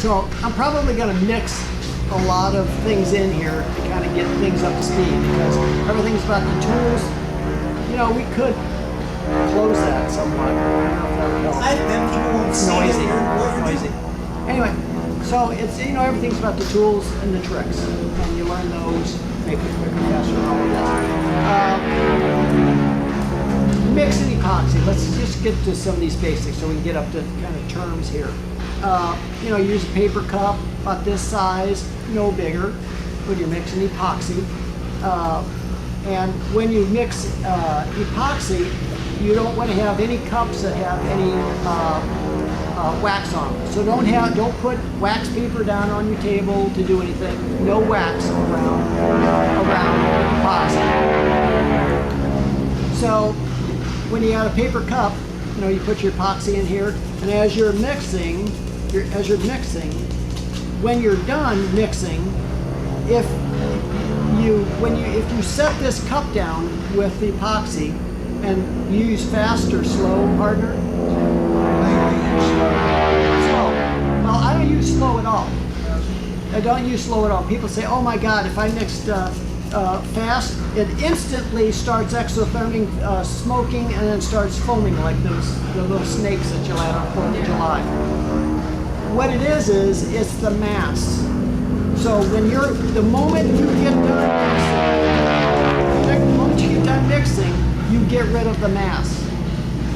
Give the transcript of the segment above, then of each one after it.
So I'm probably going to mix a lot of things in here to kind of get things up to speed, because everything's about the tools. You know, we could close that somewhat. I don't know if that would help. Then people won't see Noisy. what you're Noisy. Anyway, so it's, you know, everything's about the tools and the tricks, and you learn those, make it quicker, faster, and all of that. Mixing epoxy. Let's just get to some of these basics so we can get up to kind of terms here. You know, use a paper cup about this size, no bigger, when you're mixing epoxy. And when you mix epoxy, you don't want to have any cups that have any wax on them. So don't put wax paper down on your table to do anything. No wax around epoxy. So when you add a paper cup, you know, you put your epoxy in here, and as you're mixing, when you're done mixing, if you set this cup down with the epoxy and you use fast or slow hardener, slow. Well, I don't use slow at all. I don't use slow at all. People say, "Oh my God, if I mixed fast, it instantly starts exotherming, smoking, and then starts foaming like the little snakes that you'll have on 4th of July." What it is it's the mass. So the moment you get done mixing, you get rid of the mass.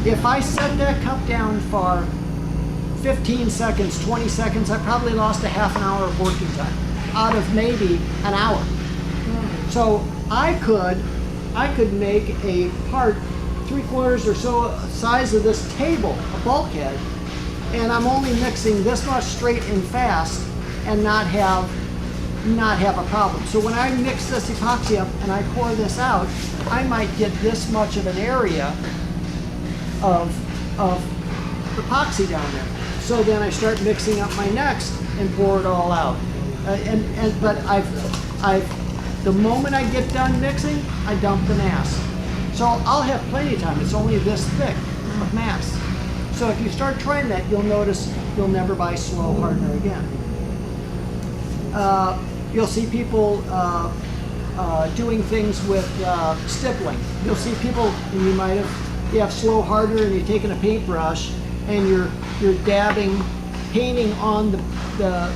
If I set that cup down for 15 seconds, 20 seconds, I probably lost a half an hour of working time out of maybe an hour. So I could make a part 3/4 or so size of this table, a bulkhead, and I'm only mixing this much straight and fast and not have a problem. So when I mix this epoxy up and I pour this out, I might get this much of an area of epoxy down there. So then I start mixing up my next and pour it all out. But the moment I get done mixing, I dump the mass. So I'll have plenty of time. It's only this thick of mass. So if you start trying that, you'll notice you'll never buy slow hardener again. You'll see people doing things with stippling. You'll see people, and you have slow hardener, and you're taking a paintbrush and you're dabbing, painting on the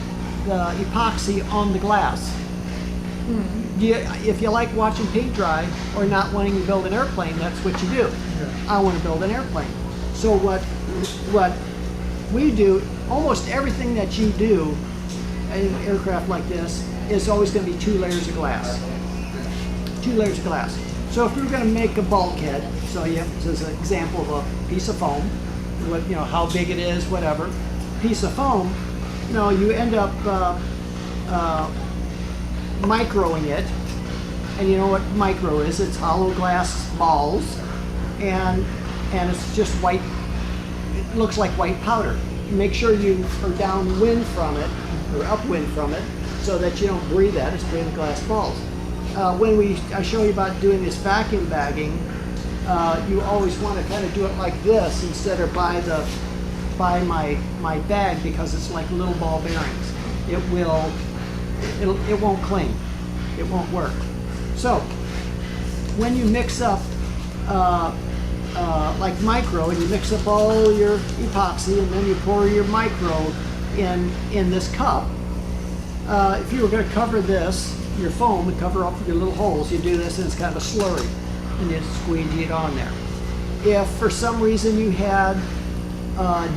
epoxy on the glass. If you like watching paint dry or not wanting to build an airplane, that's what you do. Yeah. I want to build an airplane. So what we do, almost everything that you do in an aircraft like this is always going to be 2 layers of glass. 2 layers of glass. So if we were going to make a bulkhead, so this is an example of a piece of foam, how big it is, whatever, piece of foam, you end up microing it, and you know what micro is? It's hollow glass balls, and it's just white. It looks like white powder. Make sure you are downwind from it or upwind from it, so that you don't breathe that. It's breathing glass balls. I show you about doing this vacuum bagging, you always want to kind of do it like this instead of by my bag, because it's like little ball bearings. It won't cling. It won't work. So when you mix up like micro, and you mix up all your epoxy, and then you pour your micro in this cup, if you were going to cover this, your foam, and cover up your little holes, you do this and it's kind of a slurry, and you squeegee it on there. If for some reason you had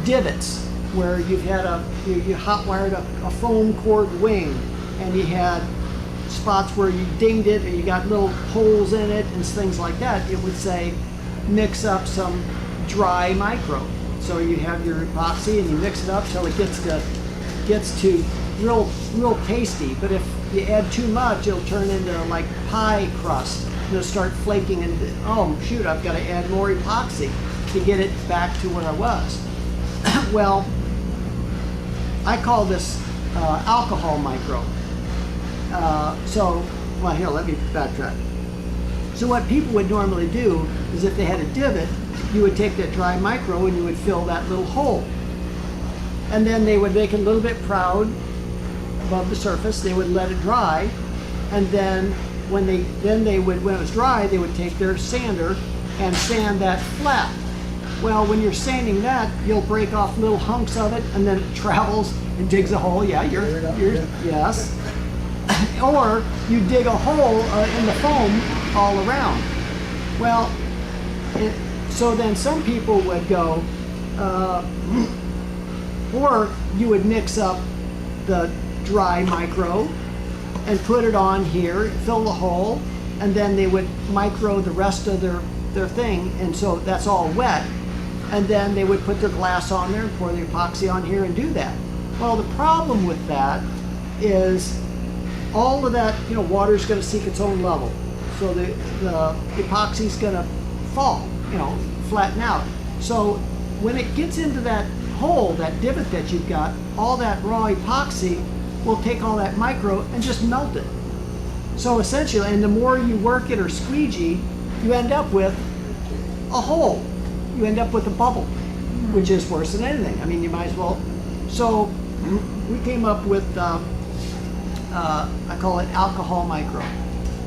divots where you hot wired a foam cord wing, and you had spots where you dinged it, and you got little holes in it and things like that, it would say mix up some dry micro. So you have your epoxy and you mix it up till it gets to real pasty. But if you add too much, it'll turn into like pie crust. It'll start flaking, and oh shoot, I've got to add more epoxy to get it back to where I was. Well, I call this alcohol micro. Here, let me backtrack. So what people would normally do is, if they had a divot, you would take that dry micro and you would fill that little hole. and then they would make it a little bit proud above the surface. They would let it dry, and then when it was dry, they would take their sander and sand that flat. Well, when you're sanding that, you'll break off little hunks of it, and then it travels and digs a hole. Yeah, yes. Or you dig a hole in the foam all around. Well, so then some people would go, or you would mix up the dry micro and put it on here, fill the hole, and then they would micro the rest of their thing, and so that's all wet. And then they would put their glass on there and pour the epoxy on here and do that. Well, the problem with that is all of that, water's going to seek its own level. So the epoxy's going to fall, flatten out. So when it gets into that hole, that divot that you've got, all that raw epoxy will take all that micro and just melt it. So essentially, and the more you work it or squeegee, you end up with a hole. You end up with a bubble, which is worse than anything. I mean, you might as well. So we came up with, I call it alcohol micro.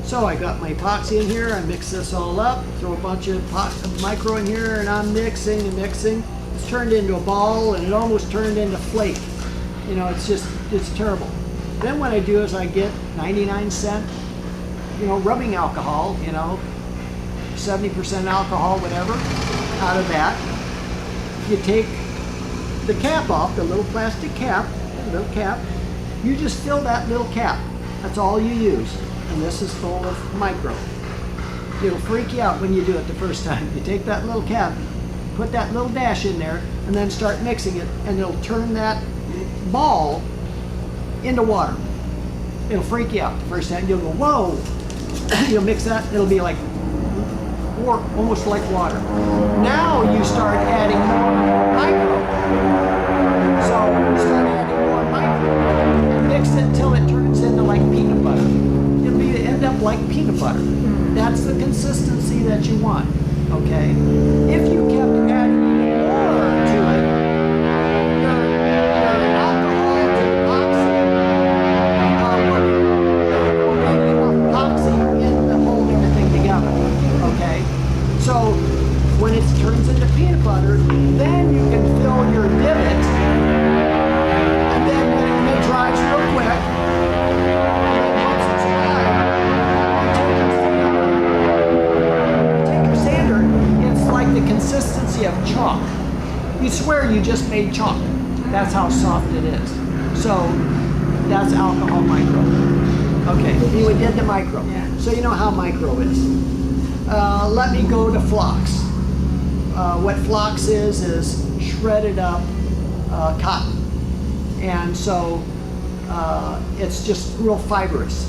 So I got my epoxy in here, I mix this all up, throw a bunch of micro in here, and I'm mixing and mixing. It's turned into a ball, and it almost turned into flake. It's terrible. Then what I do is I get 99-cent, rubbing alcohol, 70% alcohol, whatever, out of that. You take the cap off, the little plastic cap, you just fill that little cap. That's all you use. And this is full of micro. It'll freak you out when you do it the first time. You take that little cap, put that little dash in there, and then start mixing it, and it'll turn that ball into water. It'll freak you out the first time. You'll go, whoa! You'll mix that, it'll be like, almost like water. Now you start adding more micro. So you start adding more micro, and mix it until it turns into like peanut butter. It'll end up like peanut butter. That's the consistency that you want, okay? If you kept adding more to it, your alcohol to epoxy in the hold everything together, okay? So when it turns into peanut butter, then you can fill your divot, and then when it dries real quick, once it's dry, you take your sander, it's like the consistency of chalk. You swear you just made chalk. That's how soft it is. So that's alcohol micro. Okay, we did the micro. So you know how micro is. Let me go to flocks. What flocks is shredded up cotton. And so it's just real fibrous.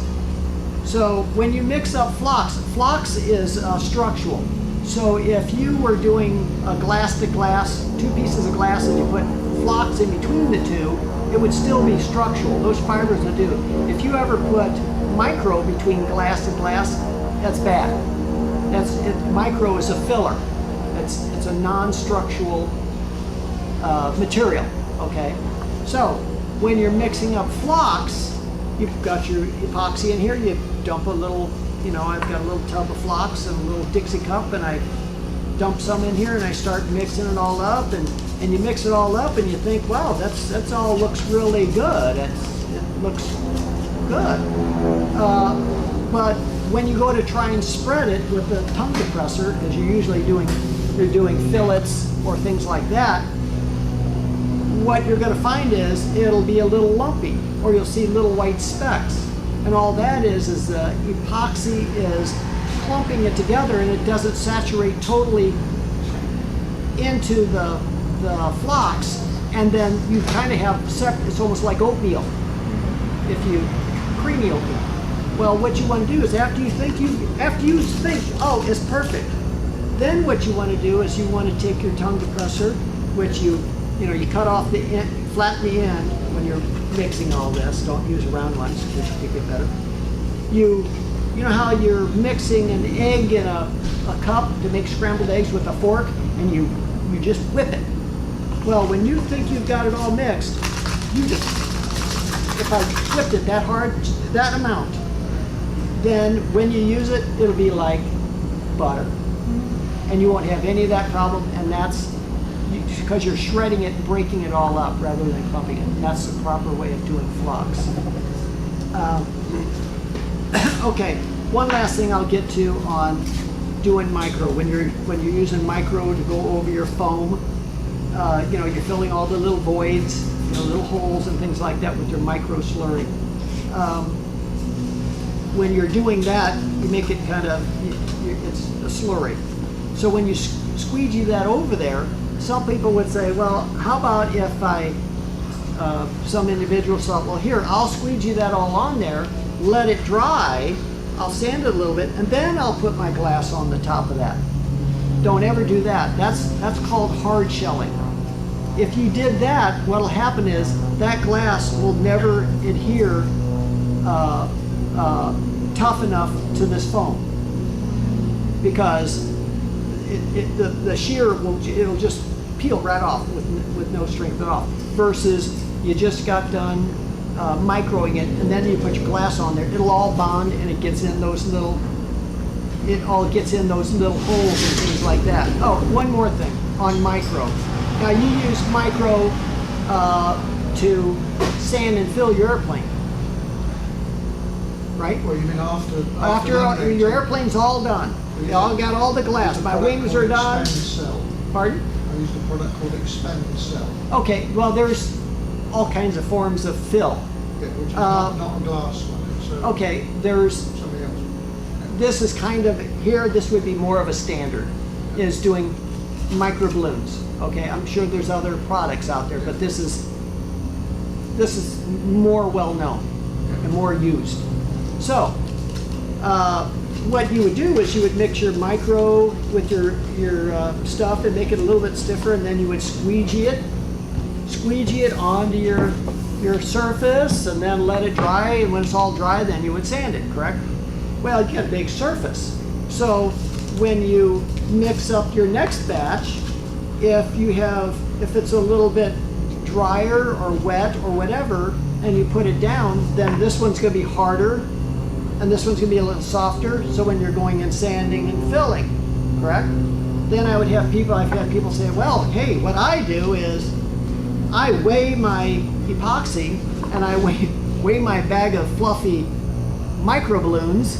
So when you mix up flocks is structural. So if you were doing a glass to glass, two pieces of glass, and you put flocks in between the two, it would still be structural. Those fibers would do. If you ever put micro between glass and glass, that's bad. Micro is a filler. It's a non-structural material, okay? So when you're mixing up flocks, you've got your epoxy in here, you dump a little, I've got a little tub of flocks and a little Dixie cup, and I dump some in here and I start mixing it all up, and you mix it all up and you think, wow, that's all looks really good. It looks good. But when you go to try and spread it with a tongue depressor, because you're doing fillets or things like that, what you're going to find is it'll be a little lumpy, or you'll see little white specks. And all that is the epoxy is clumping it together, and it doesn't saturate totally into the flocks, and then you kind of have separate, it's almost like oatmeal, creamy oatmeal. Well, what you want to do is after you think, oh, it's perfect, then what you want to do is you want to take your tongue depressor, which you cut off the end, flatten the end when you're mixing all this. Don't use round ones, which you get better. You know how you're mixing an egg in a cup to make scrambled eggs with a fork, and you just whip it. Well, when you think you've got it all mixed, you just, if I whipped it that hard, that amount, then when you use it, it'll be like butter. And you won't have any of that problem, and that's because you're shredding it and breaking it all up rather than clumping it. And that's the proper way of doing flux. Okay, one last thing I'll get to on doing micro. When you're using micro to go over your foam, you know, you're filling all the little voids, you know, little holes and things like that with your micro slurry. When you're doing that, you make it kind of, it's a slurry. So when you squeegee that over there, some people would say, well, how about if some individuals thought, well, here, I'll squeegee that all on there, let it dry, I'll sand it a little bit, and then I'll put my glass on the top of that. Don't ever do that. That's called hard shelling. If you did that, what'll happen is that glass will never adhere tough enough to this foam, because the shear it'll just peel right off with no strength at all. Versus you just got done microing it, and then you put your glass on there. It'll all bond, and it gets in those little. It all gets in those little holes and things like that. Oh, one more thing on micro. Now you use micro to sand and fill your airplane, right? Well, you mean after your airplane's all done? You all got all the glass. My wings are done. Pardon? I used a product called Expand Cell. Okay, well there's all kinds of forms of fill. Yeah, which is not a glass one. It's okay, there's something else. This is kind of here. This would be more of a standard, is doing micro balloons. Okay, I'm sure there's other products out there, but this is more well known and more used. So. What you would do is you would mix your micro with your stuff and make it a little bit stiffer, and then you would squeegee it onto your surface, and then let it dry. And when it's all dry, then you would sand it. Correct? Well, you get a big surface. So when you mix up your next batch, if it's a little bit drier or wet or whatever, and you put it down, then this one's going to be harder. And this one's going to be a little softer, so when you're going and sanding and filling, correct? Then I've had people say, well, hey, what I do is I weigh my epoxy and I weigh my bag of fluffy micro balloons,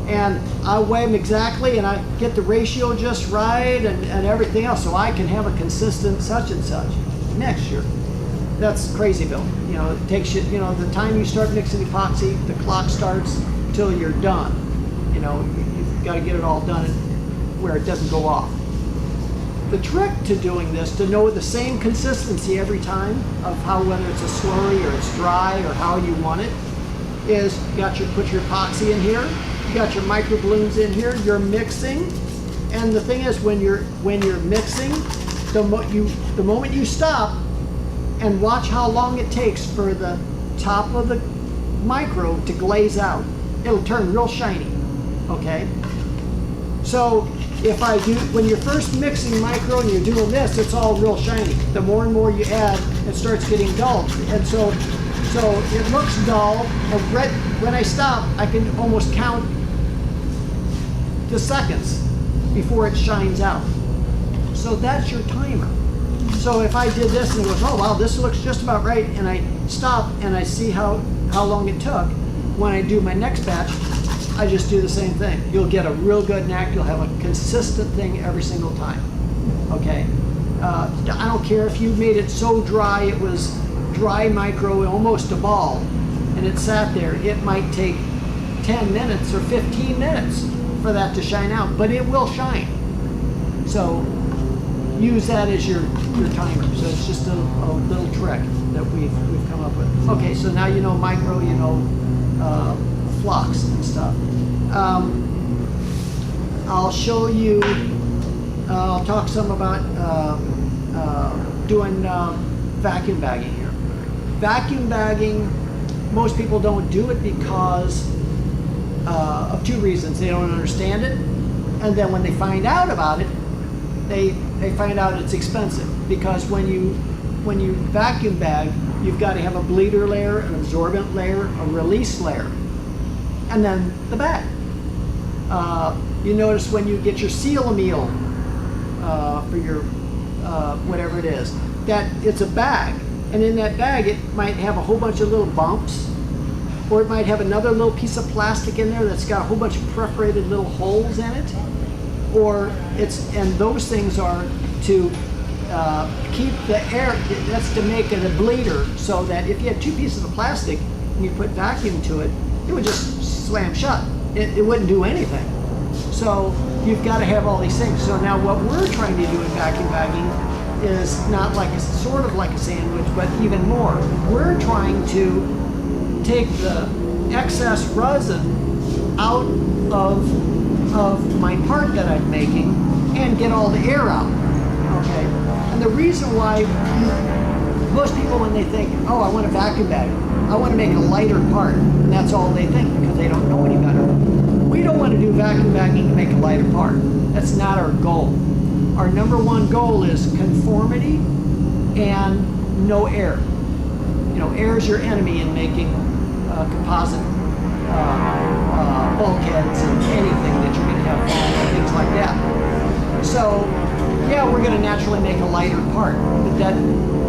and I weigh them exactly, and I get the ratio just right and everything else, so I can have a consistent such and such mixture. That's crazyville. You know, it takes you, you know, the time you start mixing epoxy, the clock starts till you're done. You know, you've got to get it all done where it doesn't go off. The trick to doing this, to know the same consistency every time of how, whether it's a slurry or it's dry or how you want it, is put your epoxy in here, you got your micro balloons in here, you're mixing, and the thing is when you're mixing, the moment you stop and watch how long it takes for the top of the micro to glaze out. It'll turn real shiny, okay? So when you're first mixing micro and you're doing this, it's all real shiny. The more and more you add, it starts getting dull. And so it looks dull, and when I stop, I can almost count the seconds before it shines out. So that's your timer. So if I did this and it goes, oh wow, this looks just about right, and I stop and I see how long it took, when I do my next batch, I just do the same thing. You'll get a real good knack. You'll have a consistent thing every single time. Okay? I don't care if you made it so dry, it was dry micro, almost a ball, and it sat there. It might take 10 minutes or 15 minutes for that to shine out, but it will shine. So use that as your timer. So it's just a little trick that we've come up with. Okay, so now you know micro, you know flux and stuff. I'll show you, I'll talk some about doing vacuum bagging here. Vacuum bagging, most people don't do it because of two reasons. They don't understand it, and then when they find out about it, they find out it's expensive. because when you vacuum bag, you've got to have a bleeder layer, an absorbent layer, a release layer, and then the bag. You notice when you get your seal meal for your whatever it is, that it's a bag, and in that bag it might have a whole bunch of little bumps, or it might have another little piece of plastic in there that's got a whole bunch of perforated little holes in it, and those things are to keep the air, that's to make it a bleeder, so that if you had two pieces of plastic and you put vacuum to it, it would just slam shut. It wouldn't do anything. So you've got to have all these things. So now what we're trying to do in vacuum bagging is not like sort of like a sandwich, but even more. We're trying to take the excess resin out of my part that I'm making and get all the air out. Okay. And the reason why most people, when they think, oh, I want a vacuum bag, I want to make a lighter part, and that's all they think because they don't know any better. We don't want to do vacuum bagging to make a lighter part. That's not our goal. Our number one goal is conformity and no air. You know, air is your enemy in making composite bulkheads and anything that you're going to have foam and things like that. So, yeah, we're going to naturally make a lighter part. But that,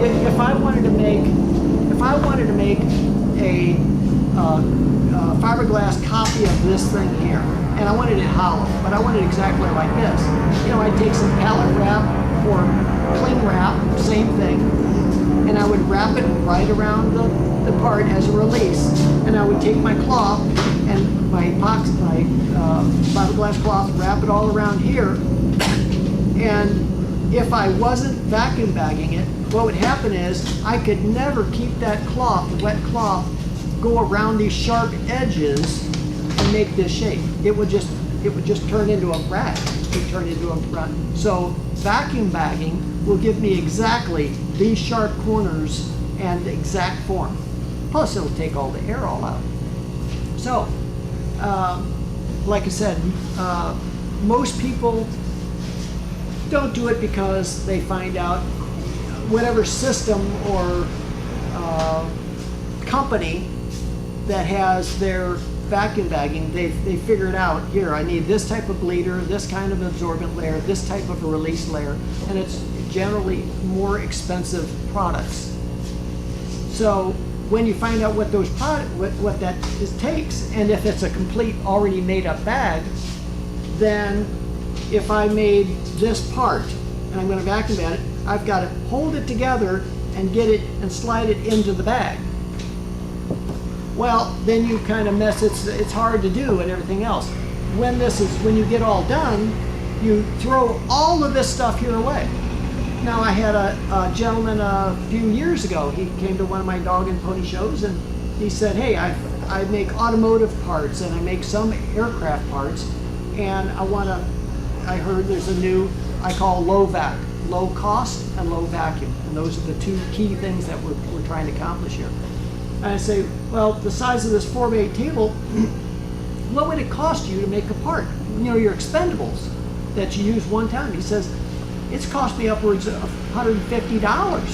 if I wanted to make a fiberglass copy of this thing here, and I wanted it hollow, but I wanted it exactly like this. You know, I'd take some pallet wrap or cling wrap, same thing, and I would wrap it right around the part as a release, and I would take my cloth and my fiberglass cloth, wrap it all around here, and if I wasn't vacuum bagging it, what would happen is I could never keep that cloth, the wet cloth, go around these sharp edges and make this shape. It would just turn into a rag. It would turn into a rag. So vacuum bagging will give me exactly these sharp corners and the exact form. Plus it'll take all the air all out. So, like I said, most people don't do it because they find out whatever system or company that has their vacuum bagging, they figured out, here, I need this type of bleeder, this kind of absorbent layer, this type of a release layer, and it's generally more expensive products. So when you find out what those what that takes, and if it's a complete already made up bag, then if I made this part and I'm going to vacuum bag it, I've got to hold it together and get it and slide it into the bag. Well, then you kind of mess, it's hard to do and everything else. When you get all done, you throw all of this stuff here away. Now, I had a gentleman a few years ago, he came to one of my dog and pony shows, and he said, hey, I make automotive parts and I make some aircraft parts, and I heard there's a new, I call LoVac, low cost and low vacuum, and those are the two key things that we're trying to accomplish here. And I say, well, the size of this 4x8 table, what would it cost you to make a part? You know, your expendables that you use one time. He says, it's cost me upwards of $150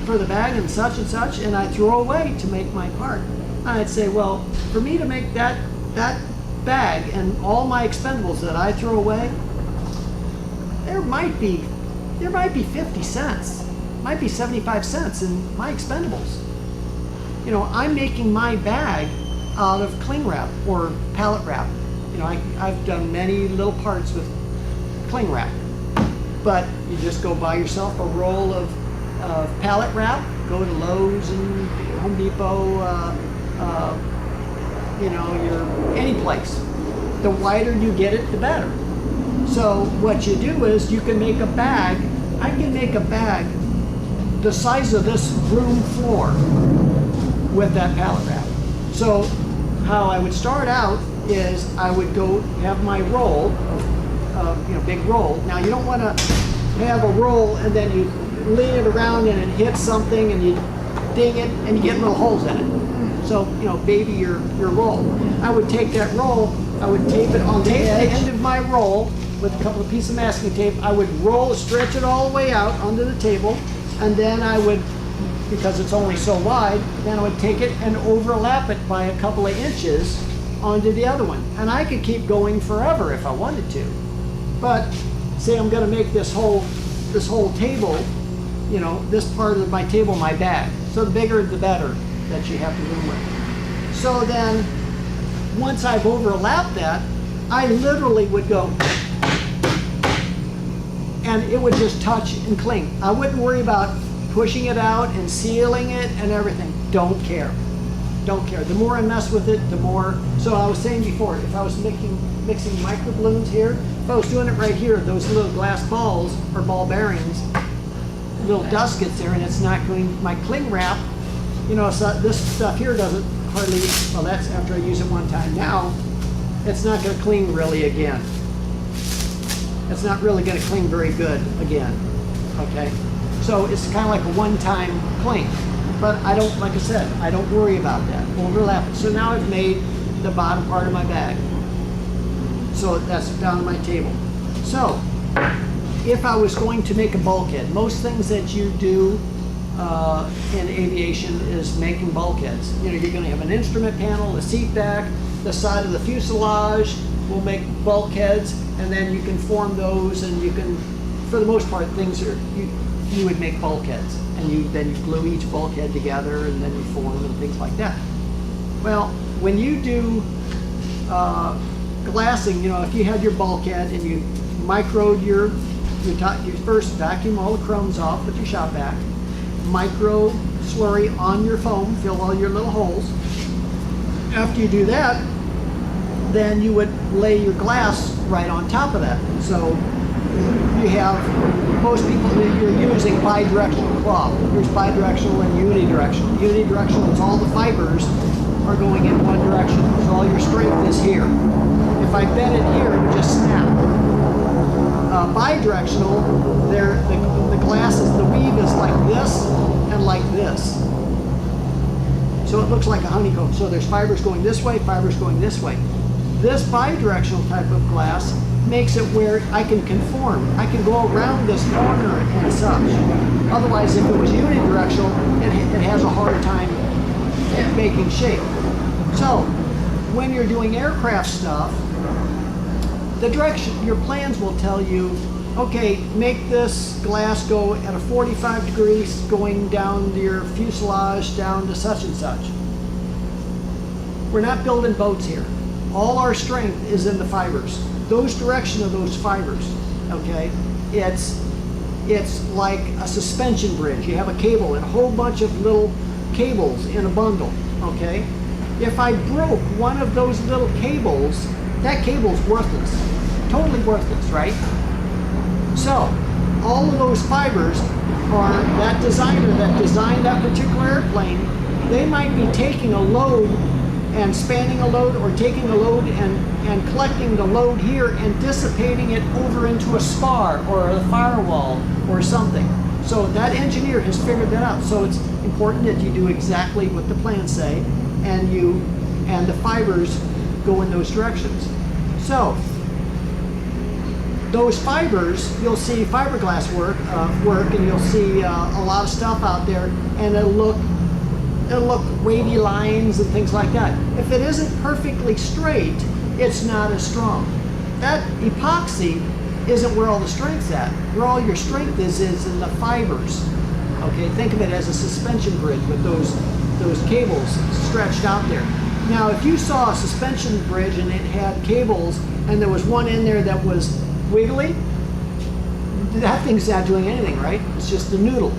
for the bag and such, and I throw away to make my part. And I'd say, well, for me to make that bag and all my expendables that I throw away, there might be 50 cents, might be 75 cents in my expendables. You know, I'm making my bag out of cling wrap or pallet wrap. You know, I've done many little parts with cling wrap, but you just go buy yourself a roll of pallet wrap, go to Lowe's and Home Depot, you know, any place. The wider you get it, the better. So what you do is you can make a bag. I can make a bag the size of this room floor with that pallet wrap. So how I would start out is I would go have my roll, you know, big roll. Now you don't want to have a roll and then you lean it around and it hits something and you ding it and you get little holes in it. So, you know, baby your roll. I would take that roll, I would tape it on the end of my roll, with a couple of pieces of masking tape. I would stretch it all the way out onto the table, and then I would, because it's only so wide, then I would take it and overlap it by a couple of inches onto the other one. And I could keep going forever if I wanted to. But say I'm gonna make this whole table, you know, this part of my table, my bag. So the bigger the better that you have to room with. So then, once I've overlapped that, I literally would go, and it would just touch and cling. I wouldn't worry about pushing it out and sealing it and everything. Don't care. Don't care. The more I mess with it, the more. So I was saying before, if I was mixing microballoons here, if I was doing it right here, those little glass balls or ball bearings, little dust gets there and it's not going, my cling wrap, you know, so this stuff here doesn't hardly, well, that's after I use it one time. Now, it's not going to cling really again. It's not really going to cling very good again, okay? So it's kind of like a one-time cling. But I don't, like I said, I don't worry about that. Overlap it. So now I've made the bottom part of my bag. So that's down on my table. So, if I was going to make a bulkhead, most things that you do in aviation is making bulkheads. You know, you're going to have an instrument panel, a seat back, the side of the fuselage will make bulkheads, and then you can form those, and you can, for the most part, things are, you would make bulkheads, and then you glue each bulkhead together, and then you form and things like that. Well, when you do glassing, you know, if you had your bulkhead and you microed you first vacuum all the crumbs off with your shop vac, micro slurry on your foam, fill all your little holes. After you do that, then you would lay your glass right on top of that. So you have, most people, you're using bidirectional cloth. There's bidirectional and unidirectional. Unidirectional is all the fibers are going in one direction. So all your strength is here. If I bend it here, it would just snap. Bidirectional, the glass is, the weave is like this and like this. So it looks like a honeycomb. So there's fibers going this way, fibers going this way. This bidirectional type of glass makes it where I can conform. I can go around this corner and such. Otherwise, if it was unidirectional, it has a hard time making shape. So when you're doing aircraft stuff, the direction, your plans will tell you, okay, make this glass go at a 45 degrees going down to your fuselage down to such and such. We're not building boats here. All our strength is in the fibers. Those direction of those fibers, okay? It's like a suspension bridge. You have a cable and a whole bunch of little cables in a bundle, okay? If I broke one of those little cables, that cable's worthless, totally worthless, right? So, all of those fibers are, that designer that designed that particular airplane, they might be taking a load and spanning a load, or taking a load and collecting the load here and dissipating it over into a spar or a firewall or something. So that engineer has figured that out. So it's important that you do exactly what the plans say, and the fibers go in those directions. So those fibers, you'll see fiberglass work, and you'll see a lot of stuff out there, and it'll look wavy lines and things like that. If it isn't perfectly straight, it's not as strong. That epoxy isn't where all the strength's at. Where all your strength is in the fibers. Okay, think of it as a suspension bridge with those cables stretched out there. Now, if you saw a suspension bridge and it had cables and there was one in there that was wiggly, that thing's not doing anything, right? It's just a noodle.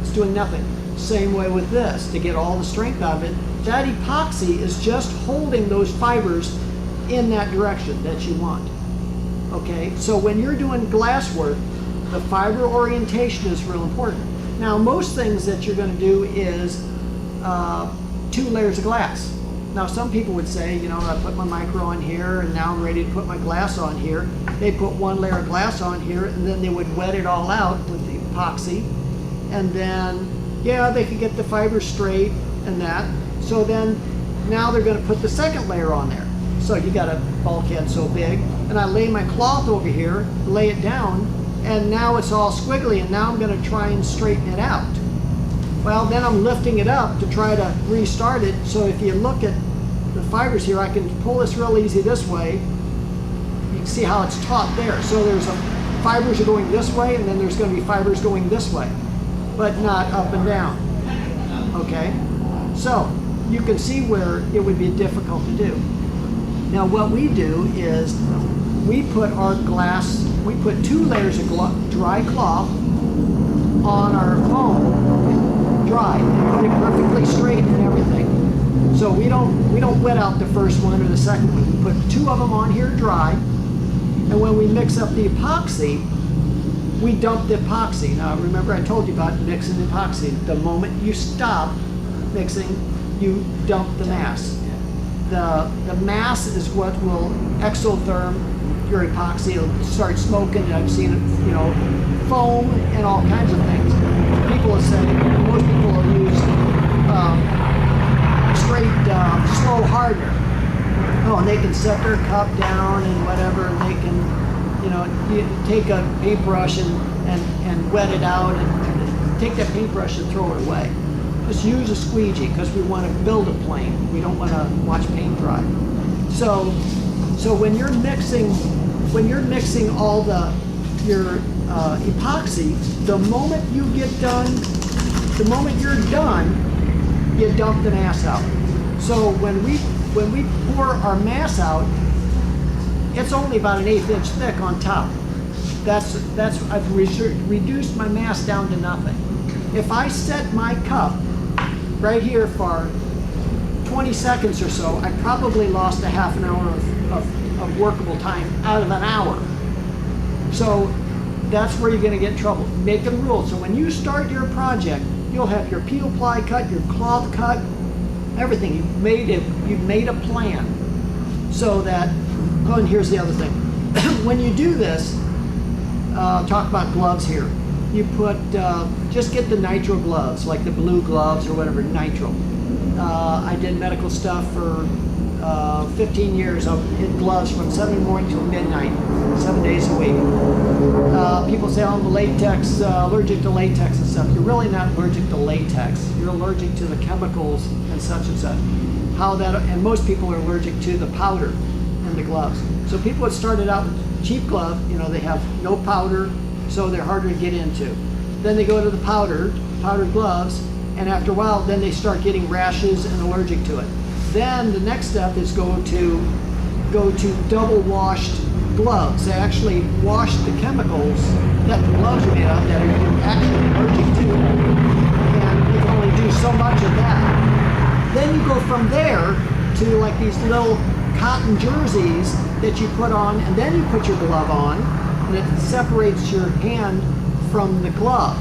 It's doing nothing. Same way with this, to get all the strength out of it. That epoxy is just holding those fibers in that direction that you want. Okay, so when you're doing glass work, the fiber orientation is real important. Now, most things that you're going to do is 2 layers of glass. Now, some people would say, you know, I put my micro on here and now I'm ready to put my glass on here. They put 1 layer of glass on here and then they would wet it all out with the epoxy, and then yeah, they could get the fibers straight and that. So then now they're going to put the second layer on there. So you got a bulkhead so big, and I lay my cloth over here, lay it down, and now it's all squiggly, and now I'm going to try and straighten it out. Well, then I'm lifting it up to try to restart it. So if you look at the fibers here, I can pull this real easy this way. You can see how it's taut there. So there's fibers are going this way, and then there's going to be fibers going this way, but not up and down. Okay? So you can see where it would be difficult to do. Now what we do is we put our glass, we put 2 layers of dry cloth on our foam, dry, and put it perfectly straight and everything. So we don't wet out the first one or the second one. We put 2 of them on here dry, and when we mix up the epoxy, we dump the epoxy. Now remember I told you about mixing epoxy. The moment you stop mixing, you dump the mass. The mass is what will exotherm your epoxy. It'll start smoking, and I've seen it, you know, foam and all kinds of things. People have said, most people have used straight slow hardener. Oh, and they can set their cup down and whatever, and they can, you know, you take a paintbrush and wet it out, and take that paintbrush and throw it away. Just use a squeegee, because we want to build a plane. We don't want to watch paint dry. So when you're mixing all your epoxy, the moment you're done, you dump the mass out. So when we pour our mass out, it's only about an 1/8 inch thick on top. I've reduced my mass down to nothing. If I set my cup right here for 20 seconds or so, I probably lost a half an hour of workable time out of an hour. So that's where you're going to get in trouble. Make a rule. So when you start your project, you'll have your peel ply cut, your cloth cut, everything. You've made a plan. So that, oh, and here's the other thing. When you do this, talk about gloves here. You put, just get the nitro gloves, like the blue gloves or whatever, nitro. I did medical stuff for 15 years in gloves from 7 in the morning till midnight, 7 days a week. People say, oh, I'm latex, allergic to latex and stuff. You're really not allergic to latex. You're allergic to the chemicals and such. And most people are allergic to the powder in the gloves. So people that started out with cheap glove, you know, they have no powder, so they're harder to get into. Then they go to the powdered gloves, and after a while, then they start getting rashes and allergic to it. Then the next step is go to double washed gloves. They actually wash the chemicals that the gloves are made of that you're actually allergic to, and you can only do so much of that. Then you go from there to like these little cotton jerseys that you put on, and then you put your glove on, and it separates your hand from the glove.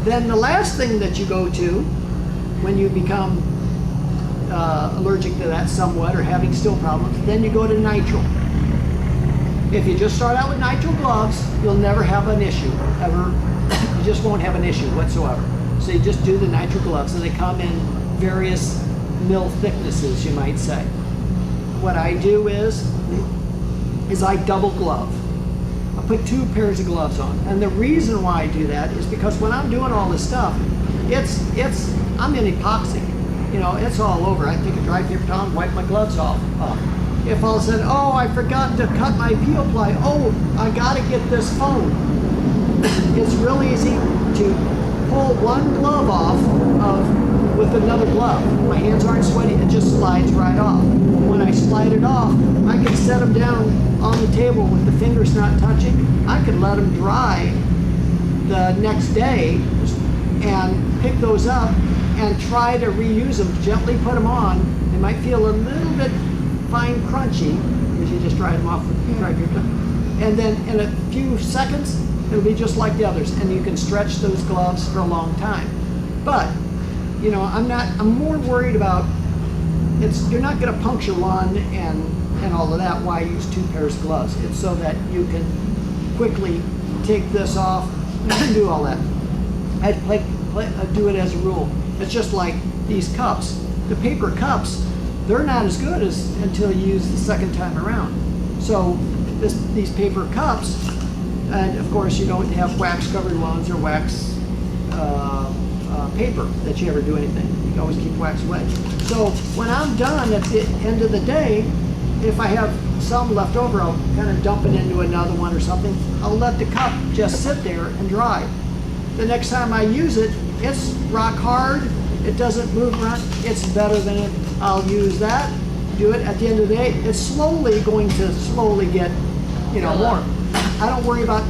Then the last thing that you go to when you become allergic to that somewhat or having still problems, then you go to nitro. If you just start out with nitro gloves, you'll never have an issue, ever. You just won't have an issue whatsoever. So you just do the nitro gloves, and they come in various mil thicknesses, you might say. What I do is I double glove. I put 2 pairs of gloves on. And the reason why I do that is because when I'm doing all this stuff, I'm in epoxy. You know, it's all over. I take a dry paper towel and wipe my gloves off. If all of a sudden, oh, I forgot to cut my peel ply. Oh, I gotta get this foam. It's really easy to pull one glove off with another glove. My hands aren't sweaty, it just slides right off. When I slide it off, I can set them down on the table with the fingers not touching. I can let them dry the next day and pick those up and try to reuse them, gently put them on. They might feel a little bit fine crunchy, because you just dried them off with the dry paper. And then in a few seconds, it'll be just like the others, and you can stretch those gloves for a long time. But, you know, I'm more worried about, you're not gonna puncture one and all of that. Why use 2 pairs of gloves? It's so that you can quickly take this off and do all that. I do it as a rule. It's just like these cups. The paper cups, they're not as good as until you use the second time around. So these paper cups, and of course you don't have wax covered ones or wax paper that you ever do anything. You can always keep wax away. So when I'm done at the end of the day, if I have some left over, I'll kind of dump it into another one or something. I'll let the cup just sit there and dry. The next time I use it, it's rock hard. It doesn't move around. It's better than it. I'll use that, do it at the end of the day. It's slowly going to slowly get, warm. I don't worry about,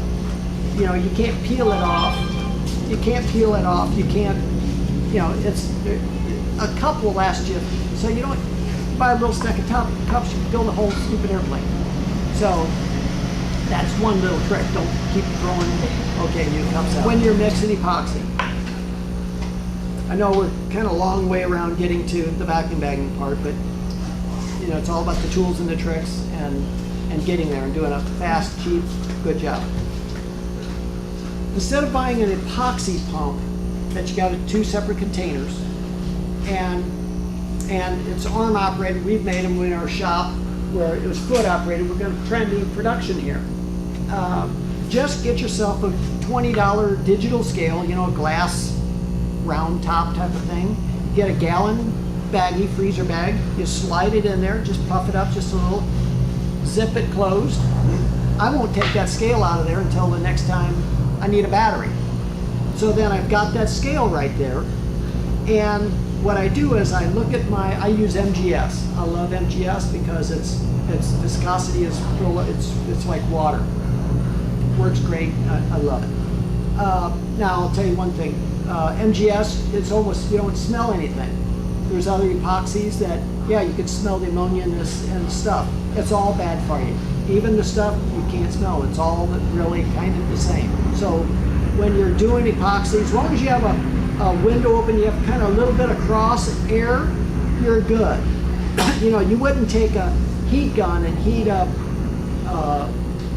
you can't peel it off. You can't peel it off. You can't, it's, a cup will last you. So you don't buy a little stack of cups, you can build a whole stupid airplane. So that's one little trick. Don't keep throwing, new cups out. When you're mixing epoxy, I know we're kind of a long way around getting to the vacuum bagging part, but it's all about the tools and the tricks and getting there and doing a fast, cheap, good job. Instead of buying an epoxy pump that you got in 2 separate containers, and it's arm operated, we've made them in our shop where it was foot operated. We're going to try and do production here. Just get yourself a $20 digital scale, a glass round top type of thing. Get a gallon baggie, freezer bag. You slide it in there, just puff it up just a little, zip it closed. I won't take that scale out of there until the next time I need a battery. So then I've got that scale right there, and what I do is I look at I use MGS. I love MGS because its viscosity is it's like water. Works great. I love it. Now I'll tell you one thing. MGS, it's almost, you don't smell anything. There's other epoxies that, you could smell the ammonia and stuff. It's all bad for you. Even the stuff you can't smell, it's all really kind of the same. So when you're doing epoxy, as long as you have a window open, you have kind of a little bit of cross air, you're good. You wouldn't take a heat gun and heat up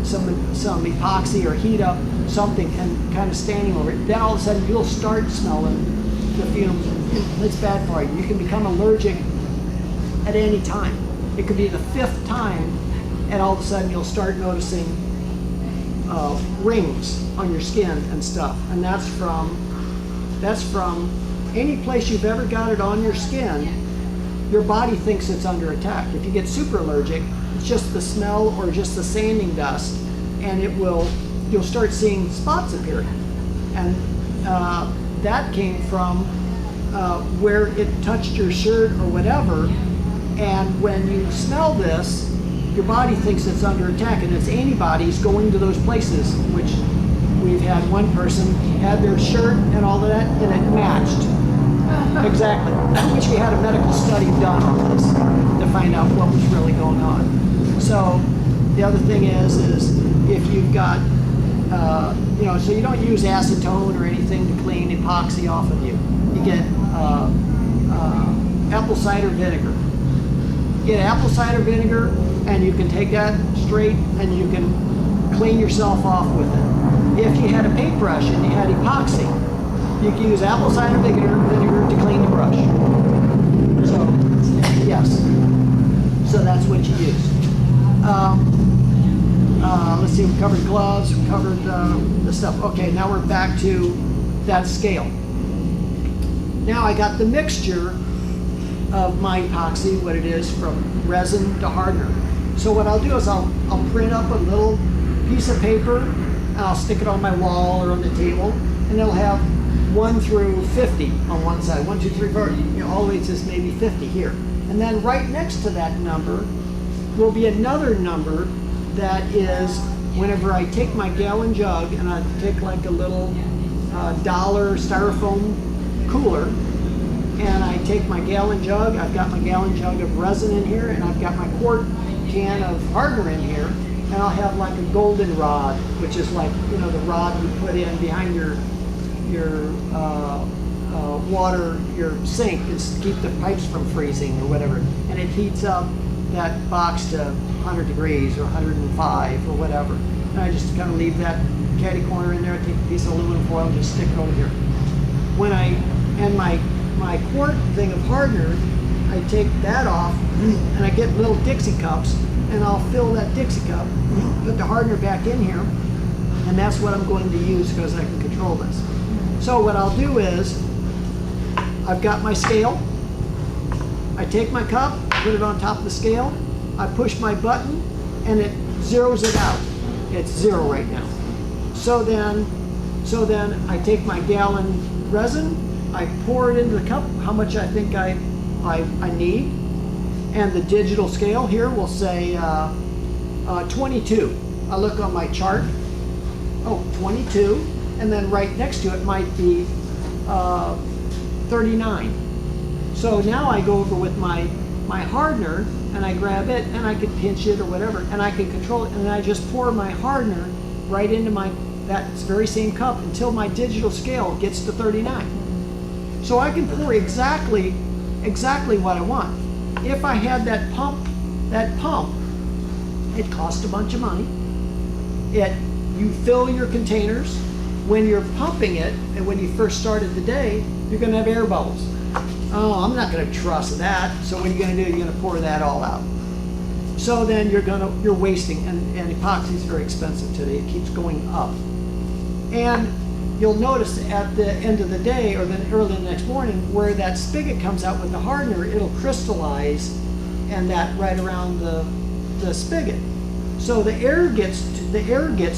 some epoxy or heat up something and kind of standing over it. Then all of a sudden you'll start smelling the fumes. It's bad for you. You can become allergic at any time. It could be the 5th time, and all of a sudden you'll start noticing rings on your skin and stuff. And that's from any place you've ever got it on your skin. Your body thinks it's under attack. If you get super allergic, it's just the smell or just the sanding dust, and you'll start seeing spots appearing. And that came from where it touched your shirt or whatever. And when you smell this, your body thinks it's under attack, and it's antibodies going to those places, which we've had one person had their shirt and all of that, and it matched. Exactly. Which we had a medical study done on this to find out what was really going on. So the other thing is if you've got, so you don't use acetone or anything to clean epoxy off of you. You get apple cider vinegar. Get apple cider vinegar, and you can take that straight and you can clean yourself off with it. If you had a paintbrush and you had epoxy, you can use apple cider vinegar to clean the brush. So, yes. So that's what you use. Let's see, we covered gloves, we covered the stuff. Okay, now we're back to that scale. Now I got the mixture of my epoxy, what it is from resin to hardener. So what I'll do is I'll print up a little piece of paper, and I'll stick it on my wall or on the table, and it'll have 1 through 50 on one side, 1, 2, 3, 4, all the way to maybe 50 here. And then right next to that number will be another number that is whenever I take my gallon jug and I take like a little dollar styrofoam cooler, and I take my gallon jug, I've got my gallon jug of resin in here, and I've got my quart can of hardener in here, and I'll have like a golden rod, which is like, the rod you put in behind your water, your sink, is to keep the pipes from freezing or whatever, and it heats up that box to 100 degrees or 105 or whatever. And I just kind of leave that caddy corner in there, take a piece of aluminum foil, just stick it over here. When I end my quart thing of hardener, I I take that off and I get little Dixie cups and I'll fill that Dixie cup, put the hardener back in here, and that's what I'm going to use because I can control this. So what I'll do is, I've got my scale, I take my cup, put it on top of the scale, I push my button, and it zeroes it out. It's 0 right now. So then I take my gallon resin, I pour it into the cup, how much I think I need, and the digital scale here will say 22. I look on my chart, 22, and then right next to it might be 39. So now I go over with my hardener and I grab it and I can pinch it or whatever and I can control it, and then I just pour my hardener right into that very same cup until my digital scale gets to 39. So I can pour exactly what I want. If I had that pump, it costs a bunch of money. You fill your containers. When you're pumping it, and when you first started the day, you're going to have air bubbles. Oh, I'm not going to trust that. So what are you going to do? You're going to pour that all out. So then you're wasting, and epoxy is very expensive today. It keeps going up. And you'll notice at the end of the day or then early the next morning where that spigot comes out with the hardener, it'll crystallize and that right around the spigot. So the air gets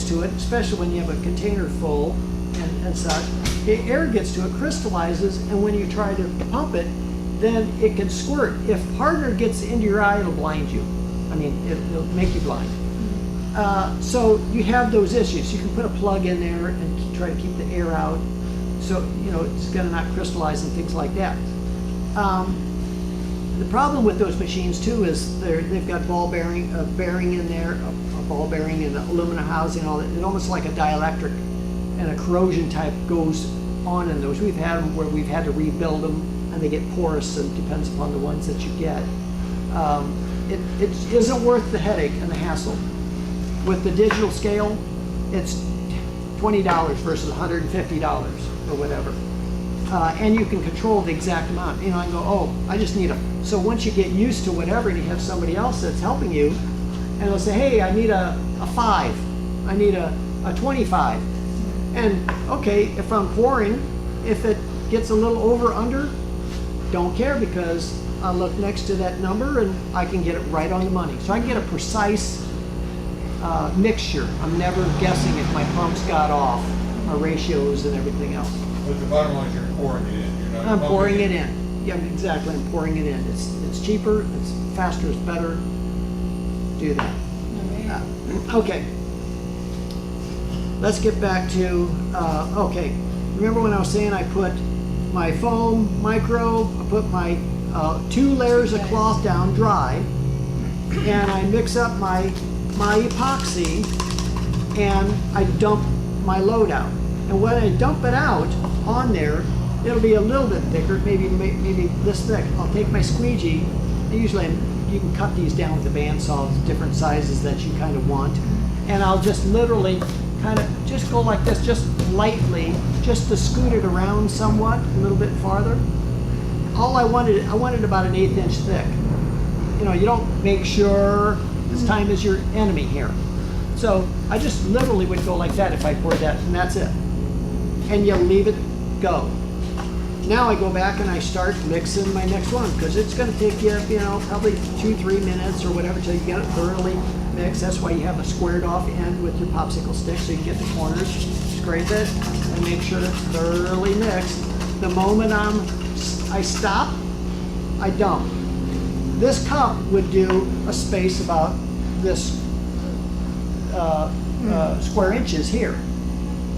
to it, especially when you have a container full and such. The air gets to it, crystallizes, and when you try to pump it, then it can squirt. If hardener gets into your eye, it'll blind you. I mean, it'll make you blind. So you have those issues. You can put a plug in there and try to keep the air out, so it's going to not crystallize and things like that. The problem with those machines too is they've got a bearing in there, a ball bearing and aluminum housing, all that. It's almost like a dielectric, and a corrosion type goes on in those. We've had them where we've had to rebuild them, and they get porous, and it depends upon the ones that you get. It isn't worth the headache and the hassle. With the digital scale, it's $20 versus $150 or whatever. And you can control the exact amount. I can go, I just need so once you get used to whatever and you have somebody else that's helping you, and they'll say, hey, I need a 5, I need a 25. And okay, if I'm pouring, if it gets a little over, under, don't care, because I look next to that number and I can get it right on the money. So I can get a precise mixture. I'm never guessing if my pumps got off, my ratios and everything else. But the bottom line is you're pouring it in. You're not I'm pouring it in. Yeah, exactly. I'm pouring it in. It's cheaper. It's faster. It's better. Do that. Okay. Let's get back to. Okay. Remember when I was saying I put my foam, micro. I put my 2 layers of cloth down dry, and I mix up my epoxy, and I dump my load out. And when I dump it out on there, it'll be a little bit thicker, maybe this thick. I'll take my squeegee. Usually you can cut these down with the bandsaw, different sizes that you kind of want. And I'll just literally kind of just go like this, just lightly, just to scoot it around somewhat, a little bit farther. I wanted about an 1/8 inch thick. You don't make sure, this time is your enemy here. So I just literally would go like that if I poured that, and that's it. And you leave it go. Now I go back and I start mixing my next one, because it's going to take you, probably 2-3 minutes or whatever till you get it thoroughly mixed. That's why you have a squared off end with your popsicle stick, so you can get the corners, scrape it, and make sure it's thoroughly mixed. The moment I stop, I dump. This cup would do a space about this square inches here.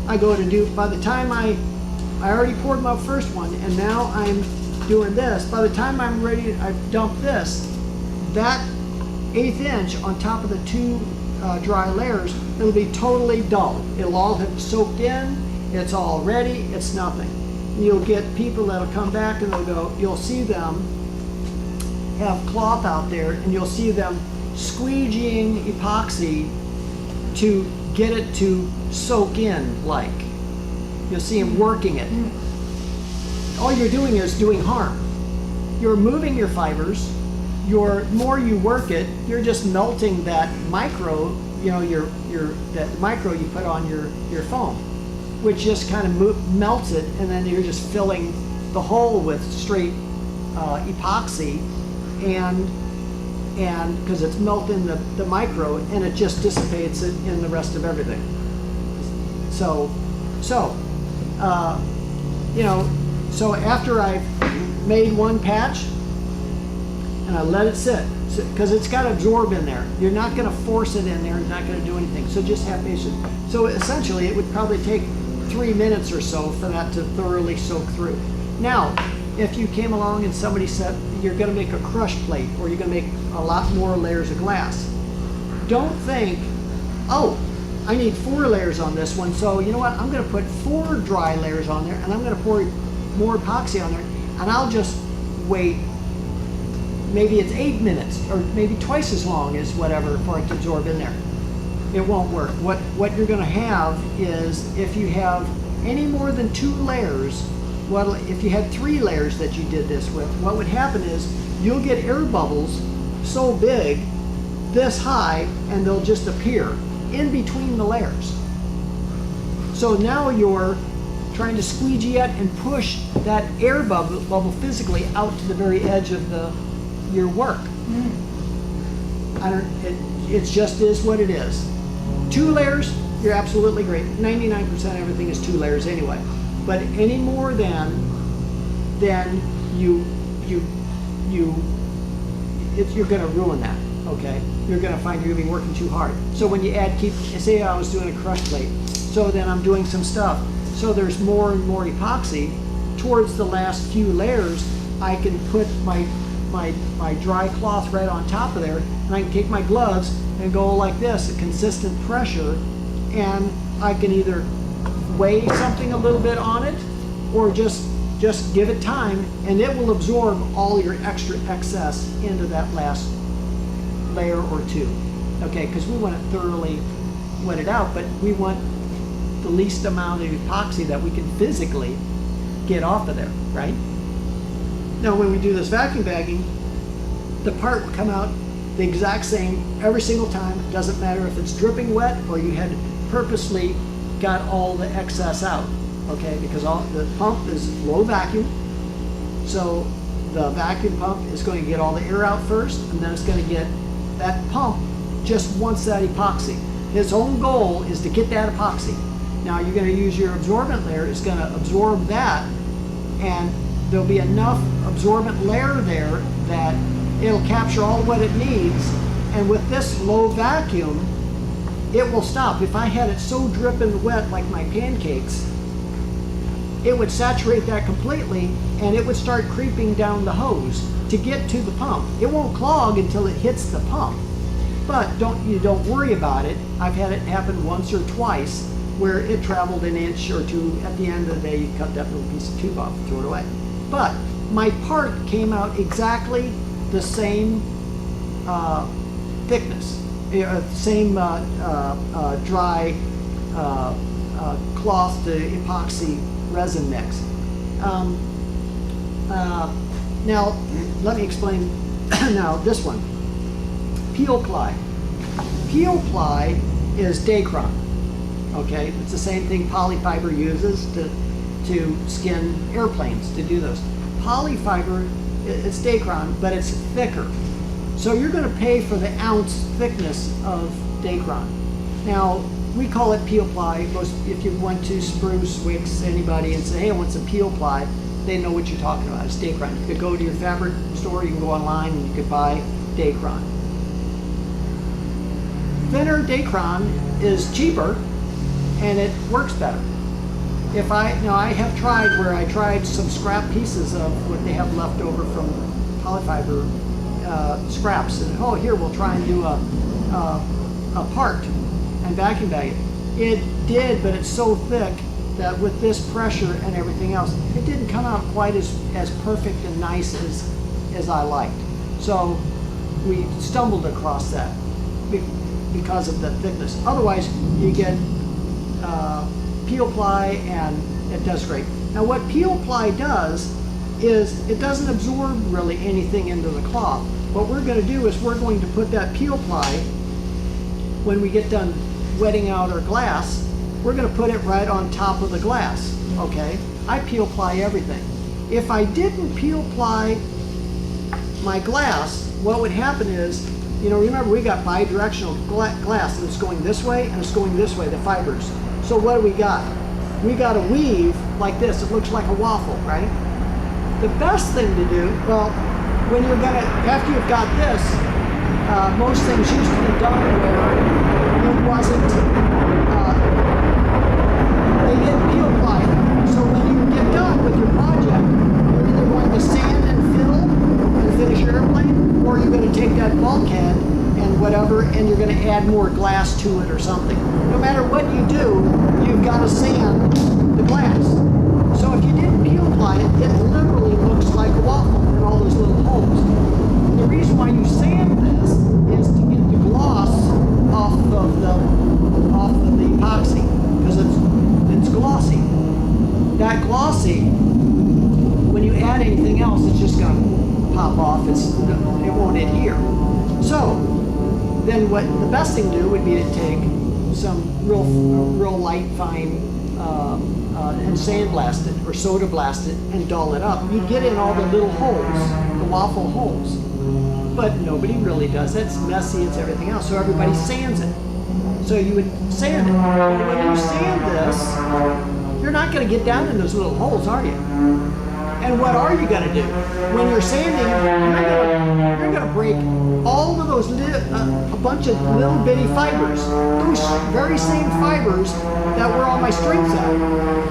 I go to do, by the time I already poured my first one, and now I'm doing this. By the time I'm ready, I dump this. That 1/8 inch on top of the 2 dry layers, it'll be totally dull. It'll all have soaked in. It's all ready. It's nothing. You'll get people that'll come back and they'll go. You'll see them have cloth out there, and you'll see them squeegeeing epoxy to get it to soak in, like. You'll see them working it. All you're doing is doing harm. you're moving your fibers. Your more you work it, you're just melting that micro, you know, that micro you put on your foam, which just kind of melts it, and then you're just filling the hole with straight epoxy, and because it's melting the micro, and it just dissipates it in the rest of everything. So you know, so after I've made one patch and I let it sit, because it's got to absorb in there. You're not going to force it in there. It's not going to do anything. So just have patience. So essentially, it would probably take 3 minutes or so for that to thoroughly soak through. Now, if you came along and somebody said you're going to make a crush plate, or you're going to make a lot more layers of glass, don't think, oh, I need 4 layers on this one, so you know what, I'm going to put 4 dry layers on there, and I'm going to pour more epoxy on there, and I'll just wait, maybe it's 8 minutes, or maybe twice as long as whatever for it to absorb in there. It won't work. What you're going to have is, if you have any more than 2 layers, if you had 3 layers that you did this with, what would happen is you'll get air bubbles so big, this high, and they'll just appear in between the layers. So now you're trying to squeegee it and push that air bubble physically out to the very edge of your work. It just is what it is. 2 layers, you're absolutely great. 99% everything is 2 layers anyway. But any more than you're going to ruin that. Okay, you're going to find you're going to be working too hard. So when you say I was doing a crush plate, so then I'm doing some stuff. So there's more and more epoxy. Towards the last few layers, I can put my dry cloth right on top of there, and I can take my gloves and go like this, a consistent pressure, and I can either weigh something a little bit on it, or just give it time, and it will absorb all your extra excess into that last layer or 2. Okay, because we want it thoroughly wetted out, but we want the least amount of epoxy that we can physically get off of there, right? Now when we do this vacuum bagging, the part will come out the exact same every single time. It doesn't matter if it's dripping wet or you had purposely got all the excess out, okay? Because the pump is low vacuum, so the vacuum pump is going to get all the air out first, and then it's going to get that pump just wants that epoxy. His own goal is to get that epoxy. Now you're going to use your absorbent layer. It's going to absorb that, and there'll be enough absorbent layer there that it'll capture all what it needs, and with this low vacuum, it will stop. If I had it so dripping wet like my pancakes, it would saturate that completely, and it would start creeping down the hose to get to the pump. It won't clog until it hits the pump. But don't worry about it. I've had it happen once or twice where it traveled an inch or 2. At the end of the day, you cut that little piece of tube off and throw it away. But my part came out exactly the same thickness, same dry cloth to epoxy resin mix. Now, let me explain now this one. Peel ply. Peel ply is Dacron. Okay, it's the same thing polyfiber uses to skin airplanes, to do those. Polyfiber, it's Dacron, but it's thicker. So you're going to pay for the ounce thickness of Dacron. Now, we call it peel ply. If you went to Spruce, Wicks, anybody, and say, hey, I want some peel ply, they know what you're talking about. It's Dacron. You could go to your fabric store, you can go online, and you could buy Dacron. Thinner Dacron is cheaper, and it works better. I have tried where I tried some scrap pieces of what they have left over from polyfiber scraps, and here we'll try and do a part and vacuum bag it. It did, but it's so thick that with this pressure and everything else, it didn't come out quite as perfect and nice as I liked. So we stumbled across that because of the thickness. Otherwise, you get peel ply, and it does great. Now what peel ply does is it doesn't absorb really anything into the cloth. What we're going to do is we're going to put that peel ply, when we get done wetting out our glass, we're going to put it right on top of the glass, okay? I peel ply everything. If I didn't peel ply my glass, what would happen is, you know, remember we got bidirectional glass, and it's going this way and it's going this way, the fibers. So what do we got? We got a weave like this. It looks like a waffle, right? The best thing to do, well, when you're gonna, after you've got this, most things used to be done where it wasn't, they didn't peel ply it. So when you get done with your project, you're either going to sand and fill and finish your airplane, or you're going to take that bulkhead and whatever, and you're going to add more glass to it or something. No matter what you do, you've got to sand the glass. So if you didn't peel ply it, it literally looks like a waffle in all those little holes. The reason why you sand this is to get the gloss off of the epoxy, because it's glossy. That glossy, when you add anything else, it's just going to pop off. It won't adhere. So then the best thing to do would be to take some real light, fine, and sandblast it or soda blast it and dull it up. You get in all the little holes, the waffle holes. But nobody really does that. It's messy, it's everything else. So everybody sands it. So you would sand it. And when you sand this, you're not going to get down in those little holes, are you? And what are you going to do? When you're sanding, you're going to break all of those, a bunch of little bitty fibers. Those very same fibers that were on my string set.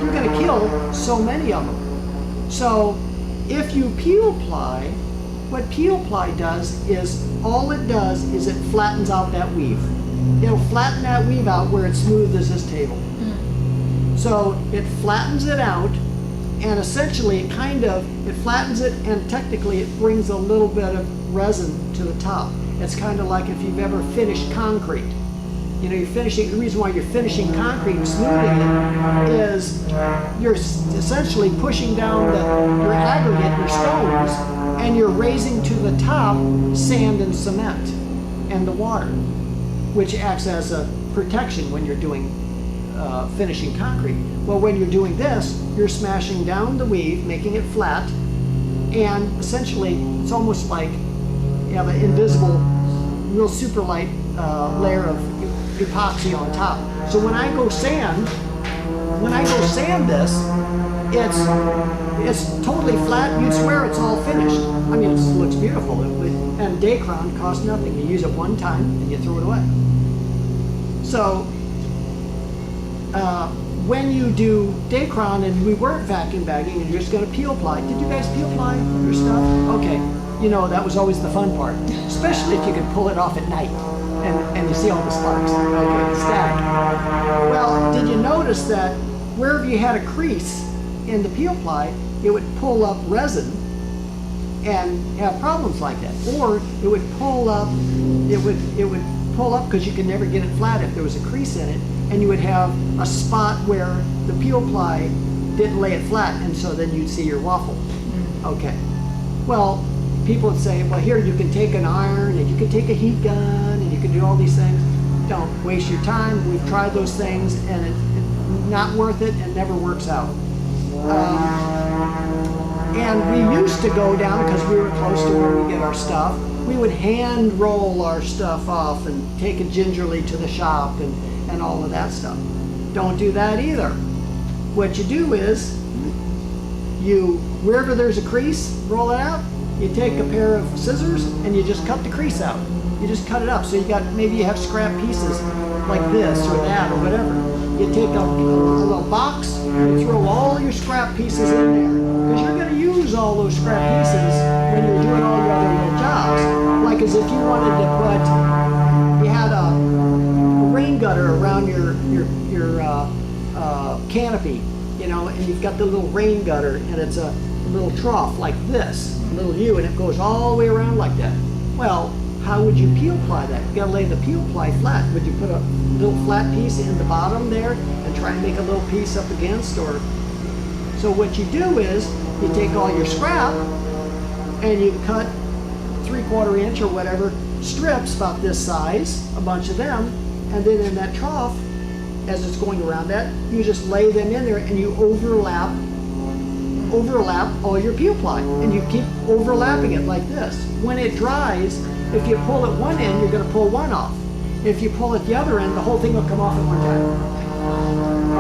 You're going to kill so many of them. So if you peel ply, what peel ply does is, all it does is it flattens out that weave. It'll flatten that weave out where it's smooth as this table. So it flattens it out, and essentially it flattens it, and technically it brings a little bit of resin to the top. It's kind of like if you've ever finished concrete. You know, the reason why you're finishing concrete and smoothing it is you're essentially pushing down your aggregate, your stones, and you're raising to the top sand and cement and the water, which acts as a protection when you're doing finishing concrete. Well, when you're doing this, you're smashing down the weave, making it flat, and essentially it's almost like you have an invisible, real super light layer of epoxy on top. So when I go sand this, it's totally flat. You'd swear it's all finished. I mean, it looks beautiful. And Dacron costs nothing. You use it one time and you throw it away. So when you do Dacron and we weren't vacuum bagging and you're just going to peel ply, did you guys peel ply your stuff? Okay, you know, that was always the fun part, especially if you could pull it off at night and you see all the sparks, okay, the static. Well, did you notice that wherever you had a crease in the peel ply, it would pull up resin and have problems like that, or it would pull up because you could never get it flat if there was a crease in it, and you would have a spot where the peel ply didn't lay it flat, and so then you'd see your waffle. Okay. Well, people would say, well, here you can take an iron and you can take a heat gun and you can do all these things. Don't waste your time. We've tried those things and it's not worth it and never works out. And we used to go down, because we were close to where we get our stuff, we would hand roll our stuff off and take it gingerly to the shop and all of that stuff. Don't do that either. What you do is, wherever there's a crease, roll it out, you take a pair of scissors and you just cut the crease out. You just cut it up. So maybe you have scrap pieces like this or that or whatever. You take a little box, you throw all your scrap pieces in there, because you're going to use all those scrap pieces when you're doing all your other little jobs. Like as if you wanted to you had a rain gutter around your canopy, you know, and you've got the little rain gutter, and it's a little trough like this, a little U, and it goes all the way around like that. Well, how would you peel ply that? You gotta lay the peel ply flat. Would you put a little flat piece in the bottom there and try and make a little piece up against, or? So what you do is, you take all your scrap and you cut 3/4 inch or whatever strips about this size, a bunch of them, and then in that trough, as it's going around that, you just lay them in there and you overlap all your peel ply, and you keep overlapping it like this. When it dries, if you pull at one end, you're going to pull one off. If you pull at the other end, the whole thing will come off at one time.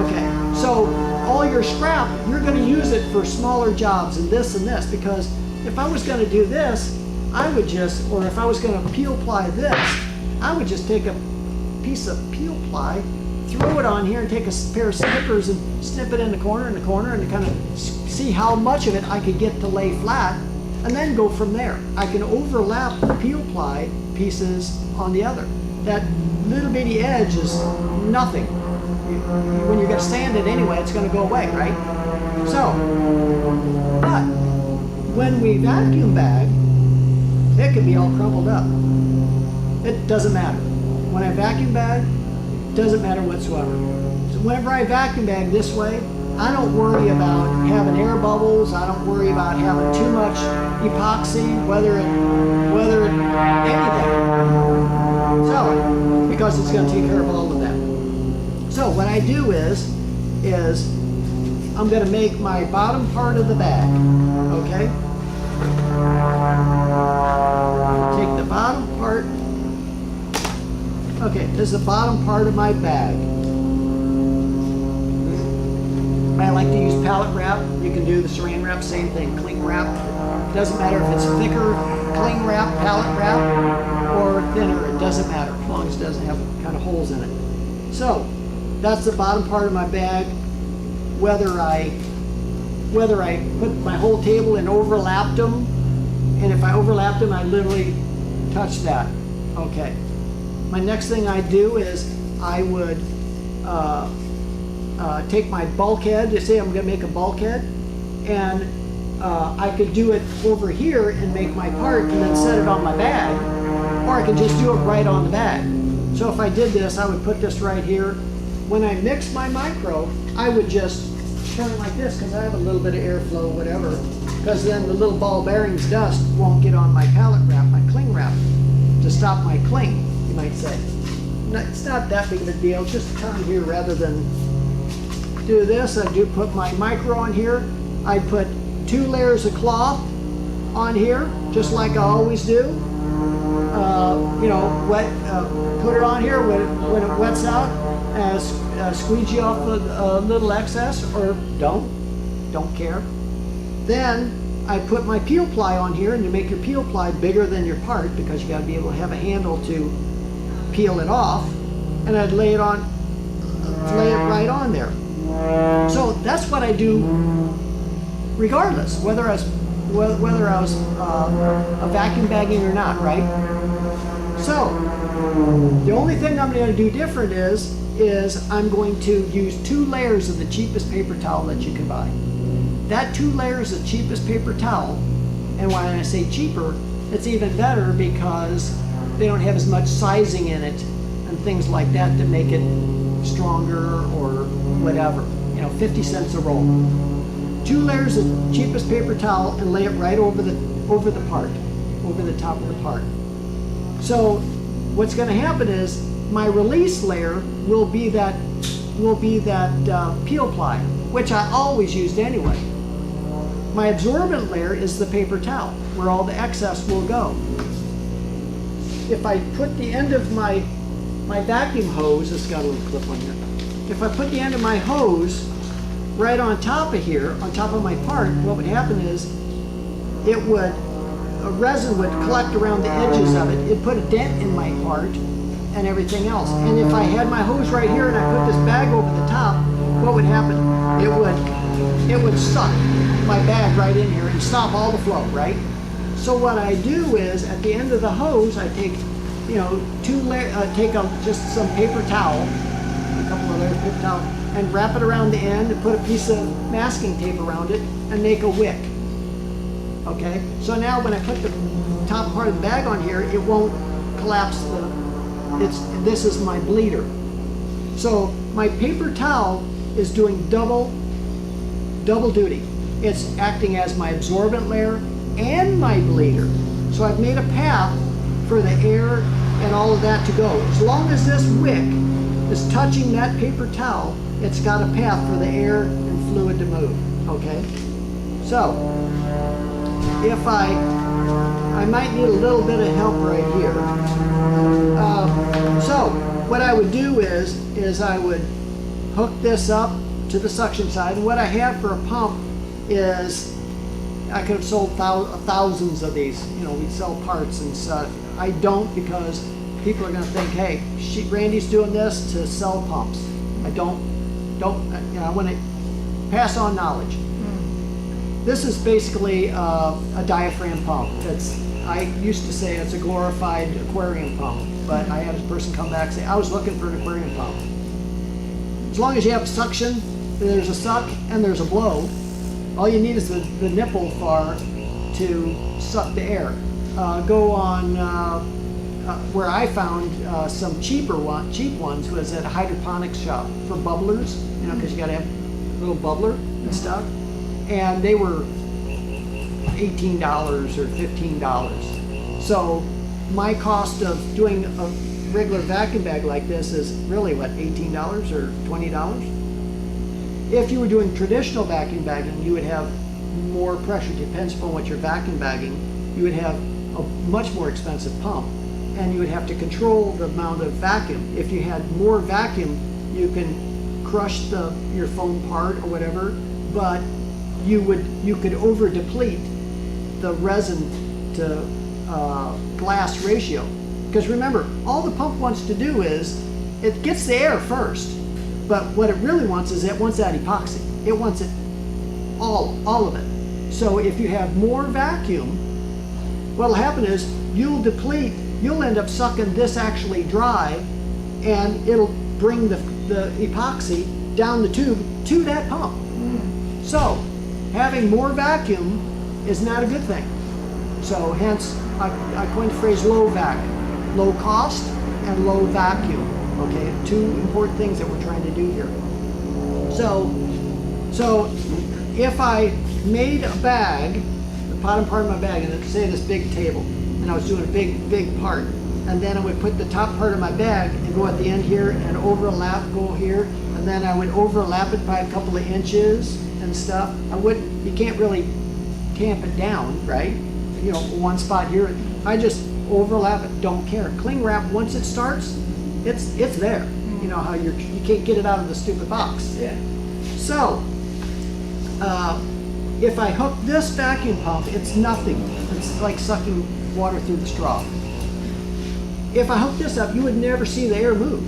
Okay, so all your scrap, you're going to use it for smaller jobs and this, because if I was going to do this, I would just, or if I was going to peel ply this, I would just take a piece of peel ply, throw it on here and take a pair of snippers and snip it in the corner and kind of see how much of it I could get to lay flat, and then go from there. I can overlap the peel ply pieces on the other. That little bitty edge is nothing. When you're going to sand it anyway, it's going to go away, right? So, but when we vacuum bag, it can be all crumpled up. It doesn't matter. When I vacuum bag, it doesn't matter whatsoever. So whenever I vacuum bag this way, I don't worry about having air bubbles. I don't worry about having too much epoxy, whether anything. So, because it's going to take care of all of that. So what I do is I'm going to make my bottom part of the bag, okay? Take the bottom part. Okay, this is the bottom part of my bag. I like to use pallet wrap. You can do the saran wrap, same thing, cling wrap. It doesn't matter if it's thicker cling wrap, pallet wrap, or thinner. It doesn't matter as long as it doesn't have kind of holes in it. So that's the bottom part of my bag. Whether I put my whole table and overlapped them, and if I overlapped them, I literally touch that. Okay. My next thing I do is I would take my bulkhead. Say I'm going to make a bulkhead, and I could do it over here and make my part and then set it on my bag, or I could just do it right on the bag. So if I did this, I would put this right here. When I mix my micro, I would just turn it like this because I have a little bit of airflow, whatever, because then the little ball bearings dust won't get on my pallet wrap, my cling wrap, to stop my cling, you might say. It's not that big of a deal, just turn here rather than do this. I do put my micro on here. I put 2 layers of cloth on here, just like I always do. Put it on here when it wets out, squeegee off a little excess, or don't care. Then I put my peel ply on here, and you make your peel ply bigger than your part because you got to be able to have a handle to peel it off, and I'd lay it right on there. So that's what I do, regardless whether I was vacuum bagging or not, right? So the only thing I'm going to do different is I'm going to use 2 layers of the cheapest paper towel that you can buy. That 2 layers of cheapest paper towel, and when I say cheaper, it's even better because they don't have as much sizing in it and things like that to make it stronger or whatever. 50 cents a roll. 2 layers of cheapest paper towel and lay it right over the part, over the top of the part. So what's going to happen is my release layer will be that peel ply, which I always used anyway. My absorbent layer is the paper towel, where all the excess will go. If I put the end of my vacuum hose, it's got a little clip on here. If I put the end of my hose right on top of here, on top of my part, what would happen is resin would collect around the edges of it. It'd put a dent in my part and everything else. And if I had my hose right here and I put this bag over the top, what would happen? It would suck my bag right in here and stop all the flow, right? So what I do is at the end of the hose, I take, just some paper towel, a couple of layers of paper towel, and wrap it around the end and put a piece of masking tape around it and make a wick. Okay, so now when I put the top part of the bag on here, it won't collapse this is my bleeder. So my paper towel is doing double duty. it's acting as my absorbent layer and my bleeder. So I've made a path for the air and all of that to go. As long as this wick is touching that paper towel, it's got a path for the air and fluid to move, okay? So, if I might need a little bit of help right here. So, what I would do is I would hook this up to the suction side, and what I have for a pump is, I could have sold thousands of these, you know, we sell parts and stuff. I don't, because people are gonna think, hey, Randy's doing this to sell pumps. I don't, you know, I wanna pass on knowledge. This is basically a diaphragm pump. I used to say it's a glorified aquarium pump, but I had a person come back and say, I was looking for an aquarium pump. As long as you have suction, there's a suck and there's a blow, all you need is the nipple bar to suck the air. Go on where I found some cheap ones was at a hydroponics shop for bubblers, you know, because you got to have a little bubbler and stuff. And they were $18 or $15. So my cost of doing a regular vacuum bag like this is really what, $18 or $20? If you were doing traditional vacuum bagging, you would have more pressure. Depends upon what you're vacuum bagging. You would have a much more expensive pump, and you would have to control the amount of vacuum. If you had more vacuum, you can crush your foam part or whatever, but you could over deplete the resin to glass ratio. Because remember, all the pump wants to do is it gets the air first, but what it really wants is it wants that epoxy. It wants it all of it. So if you have more vacuum, what'll happen is you'll end up sucking this actually dry, and it'll bring the epoxy down the tube to that pump. So having more vacuum is not a good thing. So hence I coined the phrase LoVac, low cost and low vacuum. Okay, two important things that we're trying to do here. So if I made a bag, the bottom part of my bag, and say this big table, and I was doing a big part, and then I would put the top part of my bag and go at the end here and overlap, go here, and then I would overlap it by a couple of inches and stuff. You can't really tamp it down, right? You know, one spot here. I just overlap it, don't care. Cling wrap, once it starts, it's there. You know how you can't get it out of the stupid box. Yeah. So, if I hook this vacuum pump, it's nothing. It's like sucking water through the straw. If I hook this up, you would never see the air move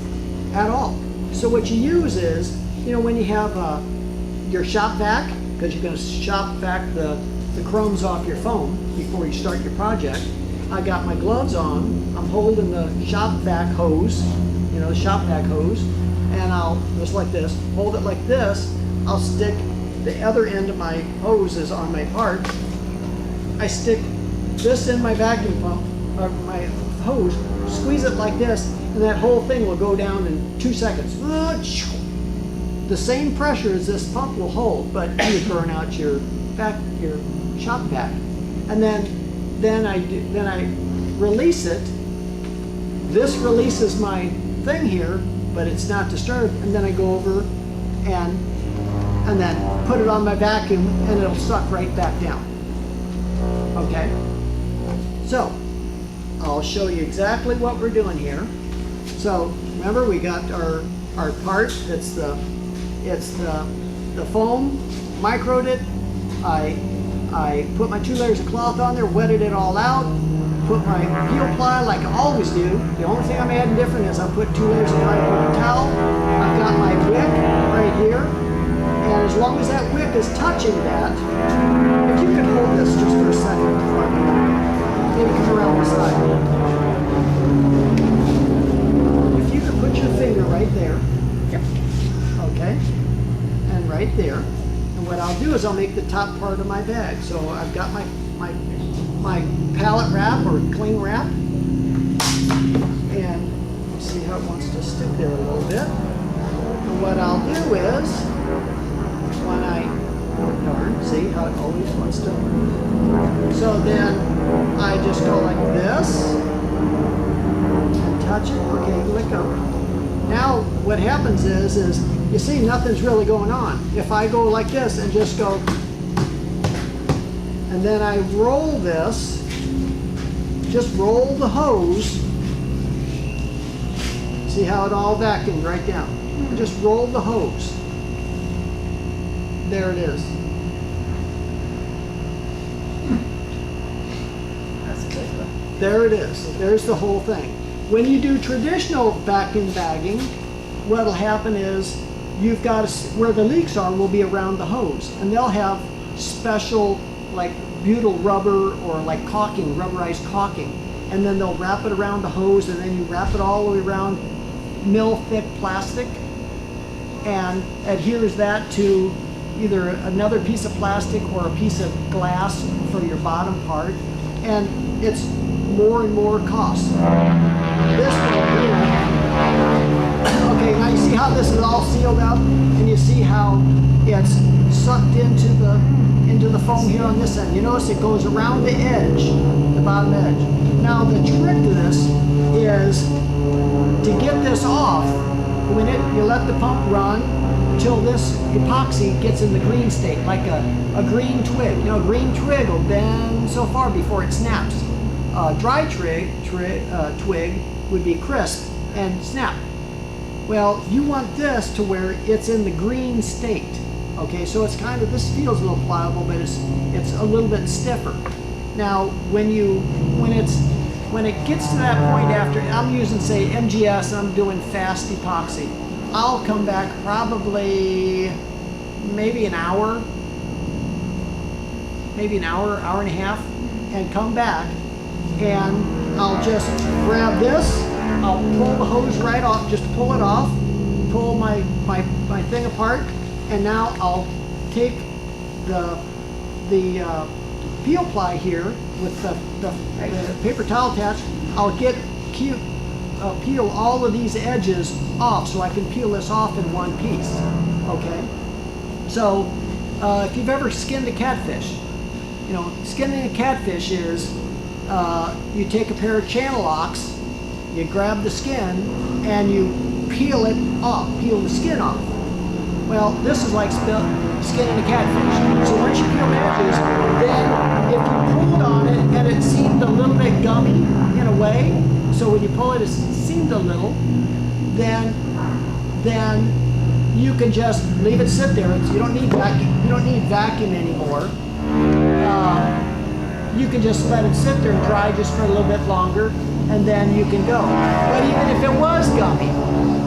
at all. So what you use is, you know, when you have your shop vac, because you're going to shop vac the crumbs off your foam before you start your project. I got my gloves on, I'm holding the shop vac hose, you know, the shop vac hose, and I'll, just like this, hold it like this, I'll stick the other end of my hose is on my part. I stick this in my vacuum pump, or my hose, squeeze it like this, and that whole thing will go down in 2 seconds. The same pressure as this pump will hold, but you would burn out your shop vac. And then I release it. This releases my thing here, but it's not disturbed. And then I go over and then put it on my vacuum, and it'll suck right back down. Okay. So I'll show you exactly what we're doing here. So remember, we got our part. It's the foam. Microed it. I put my 2 layers of cloth on there, wetted it all out, put my peel ply like I always do. The only thing I'm adding different is I put 2 layers of dry paper towel. I've got my wick right here, and as long as that wick is touching that, if you could hold this just for a second before I go, maybe come around the side. If you could put your finger right there, Yep. okay, and right there. And what I'll do is I'll make the top part of my bag. So I've got my pallet wrap or cling wrap, and you see how it wants to stick there a little bit. And what I'll do is, when I Darn, see how it always wants to. So then I just go like this and touch it. Okay, let go. Now what happens is you see nothing's really going on. If I go like this and just go, and then I roll this, just roll the hose. See how it all vacuumed right down. Just roll the hose. There it is. That's good. There it is. There's the whole thing. When you do traditional vacuum bagging, what'll happen is you've got where the leaks are will be around the hose, and they'll have special like butyl rubber or like caulking, rubberized caulking, and then they'll wrap it around the hose, and then you wrap it all the way around mil-thick plastic and adheres that to either another piece of plastic or a piece of glass for your bottom part, and it's more and more cost. This one here, okay, now you see how this is all sealed up, and you see how it's sucked into the foam here on this end. You notice it goes around the edge, the bottom edge. Now the trick to this is to get this off. When you let the pump run until this epoxy gets in the green state, like a green twig. You know, a green twig will bend so far before it snaps. A dry twig would be crisp and snap. Well, you want this to where it's in the green state. Okay, so it's kind of, this feels a little pliable, but it's a little bit stiffer. Now, when it gets to that point after, I'm using, say, MGS, and I'm doing fast epoxy, I'll come back probably maybe an hour, hour and a half, and come back, and I'll just grab this, I'll pull the hose right off, just pull it off, pull my thing apart, and now I'll take the peel ply here with the paper towel attached. I'll peel all of these edges off so I can peel this off in one piece. Okay, so if you've ever skinned a catfish, you know, skinning a catfish is you take a pair of channel locks, you grab the skin, and you peel it off, peel the skin off. Well, this is like skinning a catfish. So once you peel the edges, then if you pulled on it and it seemed a little bit gummy in a way, so when you pull it, it seemed a little, then you can just leave it sit there. You don't need vacuum anymore. You can just let it sit there and dry just for a little bit longer, and then you can go. But even if it was gummy,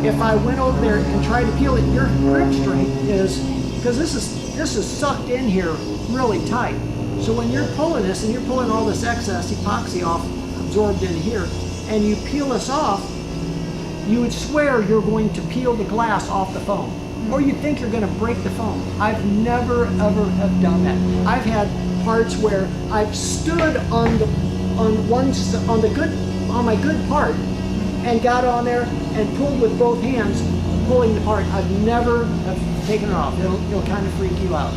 if I went over there and tried to peel it, your grip strength is, because this is sucked in here really tight. So when you're pulling this and you're pulling all this excess epoxy off, absorbed in here, and you peel this off, you would swear you're going to peel the glass off the foam, or you think you're going to break the foam. I've never ever have done that. I've had parts where I've stood on my good part and got on there and pulled with both hands, pulling the part. I've never have taken it off. It'll kind of freak you out.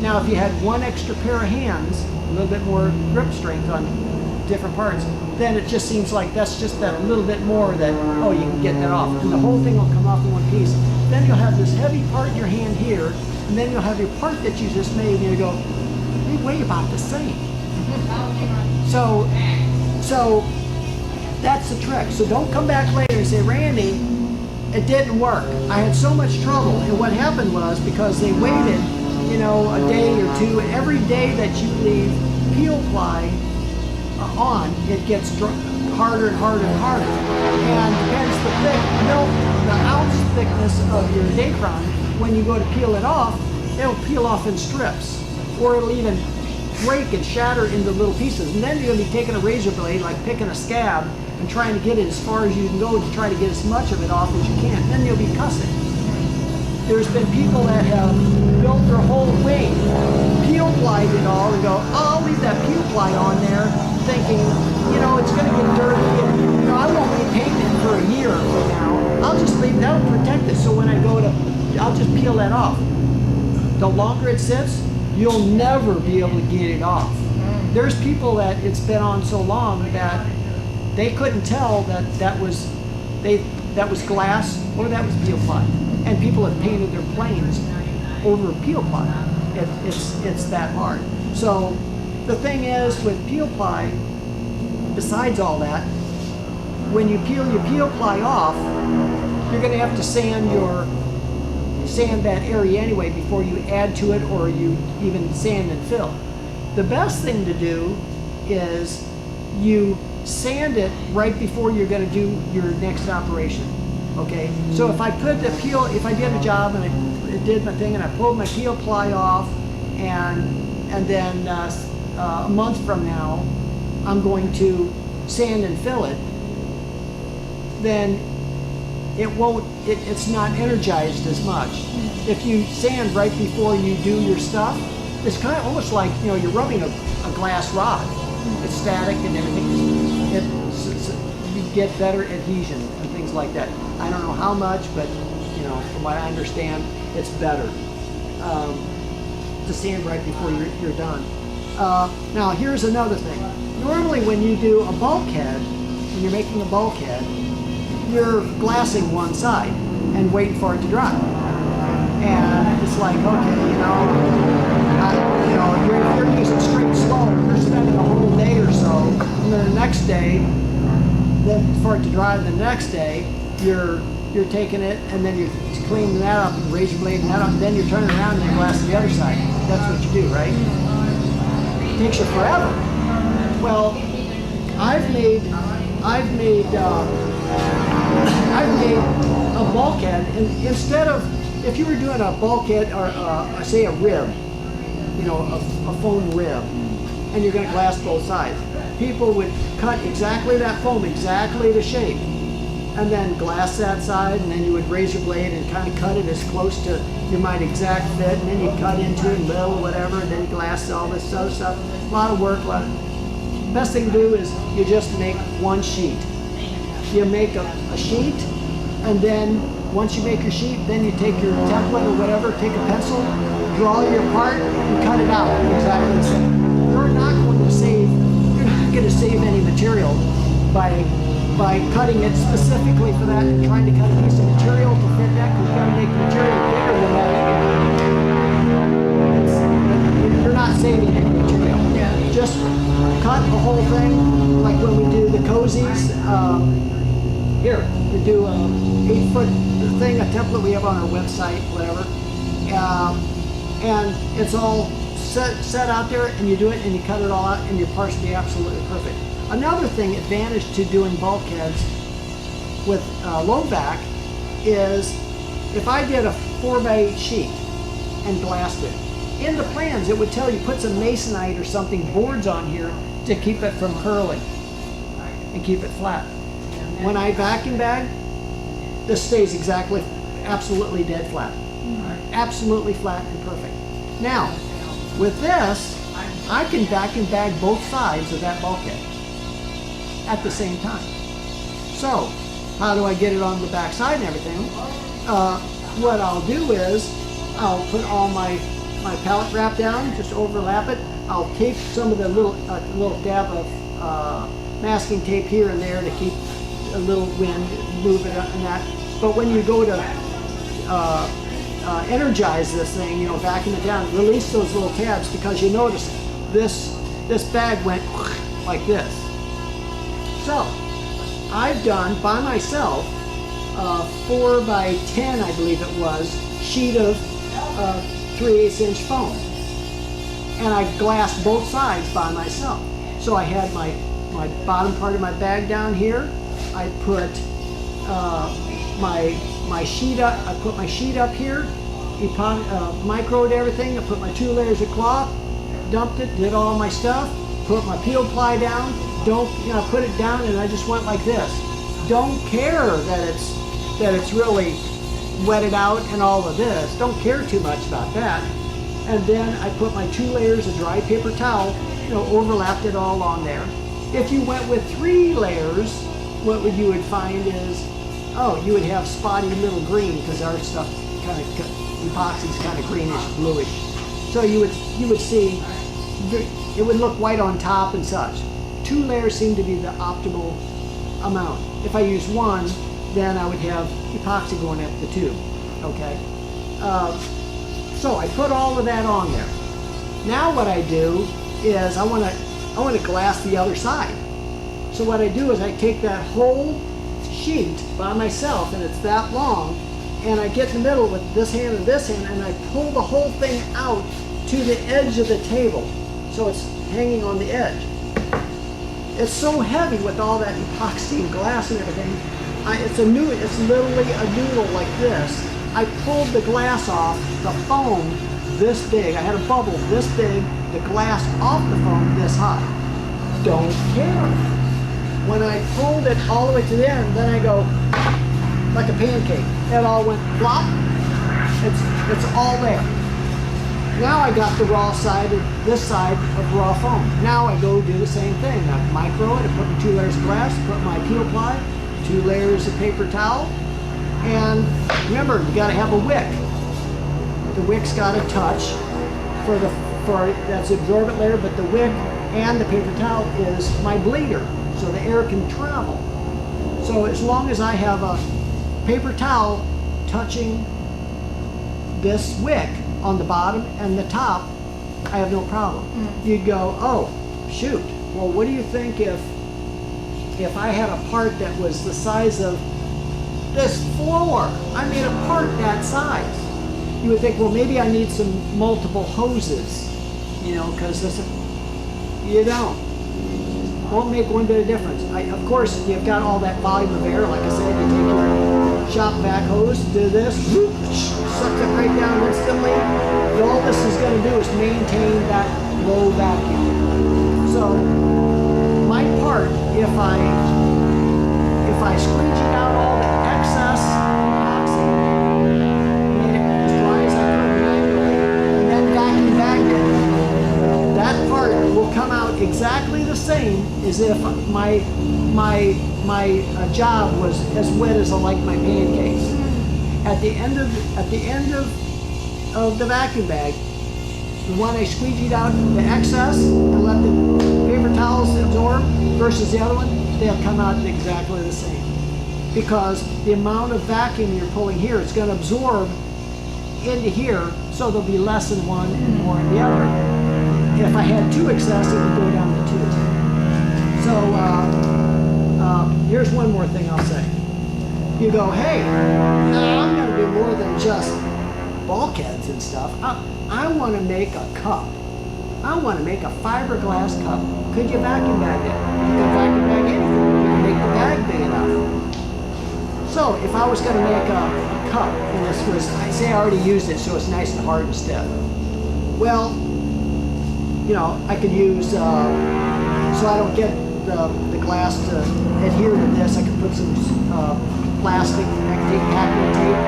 Now, if you had one extra pair of hands, a little bit more grip strength on different parts, then it just seems like that's just that little bit more that, oh, you can get that off. And the whole thing will come off in one piece. Then you'll have this heavy part in your hand here, and then you'll have your part that you just made, and you go, they weigh about the same. So that's the trick. So don't come back later and say, Randy, it didn't work. I had so much trouble. And what happened was, because they waited, you know, a day or two, every day that you leave peel ply on, it gets harder and harder and harder. And depends the ounce thickness of your Dacron, when you go to peel it off, it'll peel off in strips, or it'll even break and shatter into little pieces. And then you're going to be taking a razor blade, like picking a scab, and trying to get it as far as you can go to try to get as much of it off as you can. Then you'll be cussing. There's been people that have built their whole wing, peel plied it all, and go, oh, I'll leave that peel ply on there, thinking, you know, it's going to get dirty, and, you know, I won't be painting it for a year from now. I'll just leave that, protect it, so when I go to, I'll just peel that off. The longer it sits, you'll never be able to get it off. There's people that it's been on so long that they couldn't tell that that was glass or that was peel ply. And people have painted their planes over peel ply. It's that hard. So the thing is with peel ply, besides all that, when you peel your peel ply off, you're going to have to sand that area anyway before you add to it or you even sand and fill. The best thing to do is you sand it right before you're going to do your next operation. Okay, so if I did a job and I did my thing and I pulled my peel ply off, and then a month from now I'm going to sand and fill it, then it's not energized as much. If you sand right before you do your stuff, it's kind of almost like, you know, you're rubbing a glass rod. It's static and everything. You get better adhesion and things like that. I don't know how much, but you know, from what I understand, it's better to sand right before you're done. Now here's another thing. Normally when you do a bulkhead, when you're making a bulkhead, you're glassing one side and waiting for it to dry. And it's like, okay, you're using straight slope, you're spending a whole day or so, and then the next day, then for it to dry the next day, you're taking it and then you're cleaning that up and razor blading that up, and then you're turning around and glassing the other side. That's what you do, right? It takes you forever. Well, I've made a bulkhead, and instead of, if you were doing a bulkhead or say a rib, you know, a foam rib, and you're going to glass both sides, people would cut exactly that foam, exactly the shape, and then glass that side, and then you would razor blade and kind of cut it as close to your exact fit, and then you cut into it a little, whatever, and then you glass all this other stuff. A lot of work. Best thing to do is you just make one sheet. You make a sheet, and then once you make your sheet, then you take your template or whatever, take a pencil, draw your part, and cut it out exactly the same. You're not going to save any material by cutting it specifically for that and trying to cut a piece of material to fit that, because you've got to make the material bigger than that. You're not saving any material. Yeah. Just cut the whole thing, like when we do the cozies. Here, we do a 8-foot thing, a template we have on our website, whatever. And it's all set out there, and you do it and you cut it all out, and your parts will be absolutely perfect. Another thing, advantage to doing bulkheads with LoVac is if I did a 4x8 sheet and glassed it, in the plans it would tell you put some masonite or something, boards on here to keep it from curling and keep it flat. When I vacuum bag, this stays absolutely dead flat. Absolutely flat and perfect. Now, with this, I can vacuum bag both sides of that bulkhead at the same time. So, how do I get it on the back side and everything? What I'll do is, I'll put all my pallet wrap down, just overlap it. I'll tape some of the little dab of masking tape here and there to keep a little wind, move it and that. But when you go to energize this thing, you know, vacuum it down, release those little tabs, because you notice this bag went like this. So I've done by myself a 4x10, I believe it was, sheet of 3/8 inch foam, and I glassed both sides by myself. So I had my bottom part of my bag down here. I put my sheet up. I put my sheet up here. Microed everything. I put my 2 layers of cloth. Dumped it. Did all my stuff. Put my peel ply down. Put it down, and I just went like this. Don't care that it's really wetted out and all of this. Don't care too much about that. And then I put my 2 layers of dry paper towel. Overlapped it all on there. If you went with 3 layers, what you would find is, you would have spotty little green, because our stuff epoxy's kind of greenish, bluish. So you would see, it would look white on top and such. 2 layers seem to be the optimal amount. If I use 1, then I would have epoxy going up the tube, okay? So I put all of that on there. Now what I do is I want to glass the other side. So what I do is I take that whole sheet by myself, and it's that long, and I get in the middle with this hand and I pull the whole thing out to the edge of the table. So it's hanging on the edge. It's so heavy with all that epoxy and glass and everything. It's literally a noodle like this. I pulled the glass off, the foam this big. I had a bubble this big, the glass off the foam this high. Don't care. When I pulled it all the way to the end, then I go like a pancake. It all went flop. It's all there. Now I got the raw side of this side of raw foam. Now I go do the same thing. I micro it, I put in 2 layers of glass, put my peel ply, 2 layers of paper towel, and remember, you got to have a wick. The wick's got to touch for that's the absorbent layer, but the wick and the paper towel is my bleeder, so the air can travel. So as long as I have a paper towel touching this wick on the bottom and the top, I have no problem. You'd go, oh, shoot. Well, what do you think if I had a part that was the size of this floor? I made a part that size. You would think, well, maybe I need some multiple hoses, you know, because this, you don't. Won't make one bit of difference. Of course, you've got all that volume of air. Like I said, you take your shop vac hose, do this, whoop, sucks it right down instantly. And all this is going to do is maintain that low vacuum. So my part, if I squeegee out all the excess epoxy, made it as dry as I could manually, and then vacuum bagged it, that part will come out exactly the same as if my job was as wet as I like my pancakes. At the end of the vacuum bag, the one I squeegeed out the excess and let the paper towels absorb versus the other one, they'll come out exactly the same. Because the amount of vacuum you're pulling here, it's going to absorb into here, so there'll be less in one and more in the other. If I had 2 excess, it would go down to 2. So here's one more thing I'll say. You go, hey, I'm going to do more than just bulkheads and stuff. I want to make a cup. I want to make a fiberglass cup. Could you vacuum bag it? You can vacuum bag anything. You can make the bag big enough. So if I was going to make a cup, and this was, I say I already used it, so it's nice and hard and stiff. Well, you know, I could use, so I don't get the glass to adhere to this, I could put some plastic, I could take packing tape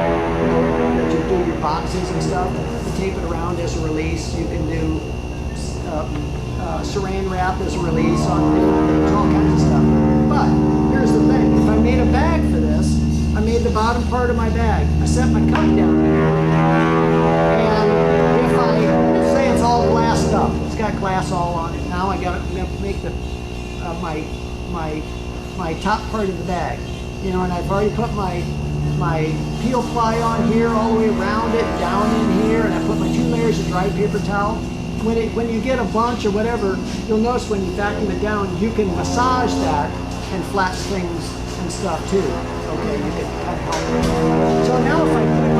that you do your boxes and stuff, and tape it around as a release. You can do saran wrap as a release on different things, all kinds of stuff. But here's the thing, if I made a bag for this, I made the bottom part of my bag, I set my cup down here, and if I say it's all glassed up, it's got glass all on it, now I got to make the my top part of the bag, you know, and I've already put my peel ply on here all the way around it, down in here, and I put my 2 layers of dry paper towel. When you get a bunch or whatever, you'll notice when you vacuum it down, you can massage that and flatten things and stuff too. Okay, you can kind of help it. So now if I put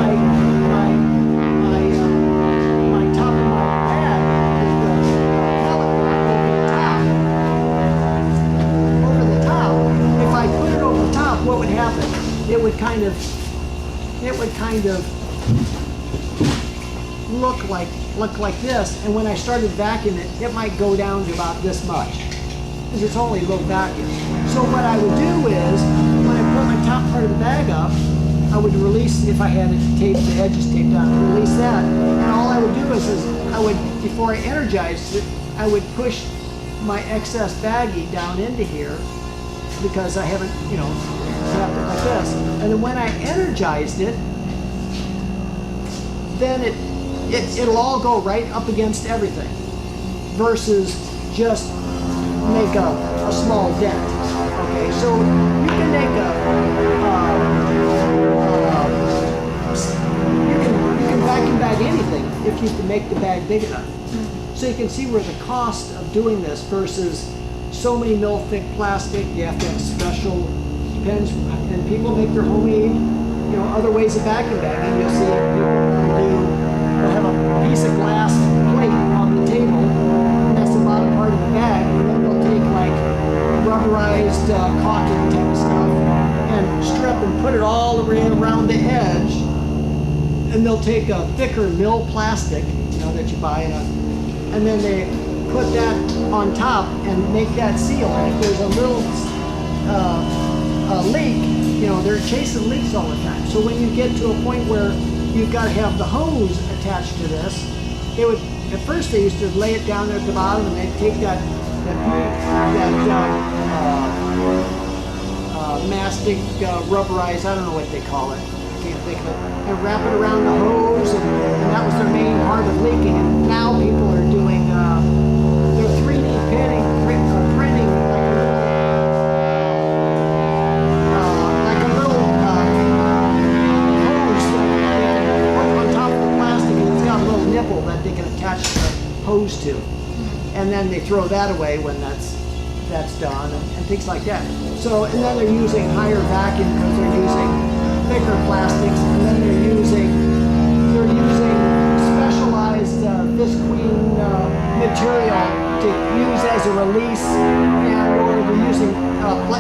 my top of my bag with the pellet over the top, if I put it over the top, what would happen? It would kind of look like this, and when I started vacuuming it, it might go down to about this much, because it's only low vacuum. So what I would do is, when I put my top part of the bag up, I would release, if I had it taped, the edges taped down, release that, and all I would do is I would, before I energized it, I would push my excess baggie down into here, because I haven't, you know, tapped it like this. And then when I energized it, then it'll all go right up against everything versus just make a small dent. Okay, so you can make you can vacuum bag anything if you can make the bag big enough. So you can see where the cost of doing this versus so many mil thick plastic, you have to have special, depends, and people make their homemade, you know, other ways of vacuum bagging. You'll see people they'll have a piece of glass plate on the table, and that's the bottom part of the bag, and then they'll take like rubberized caulking type stuff and strip and put it all the way around the edge, and they'll take a thicker mil plastic, you know, that you buy in a, and then they put that on top and make that seal. And if there's a little leak, you know, they're chasing leaks all the time. So when you get to a point where you've got to have the hose attached to this, they would, at first they used to lay it down there at the bottom and they'd take that mastic rubberized, I don't know what they call it, I can't think of it, and wrap it around the hose, and that was their main part of leaking. And now people are doing, they're 3D printing like a little hose that they can put on top of the plastic, and it's got a little nipple that they can attach the hose to. And then they throw that away when that's done, and things like that. So, and then they're using higher vacuum because they're using thicker plastics, and then they're using specialized visqueen material to use as a release, and or they're using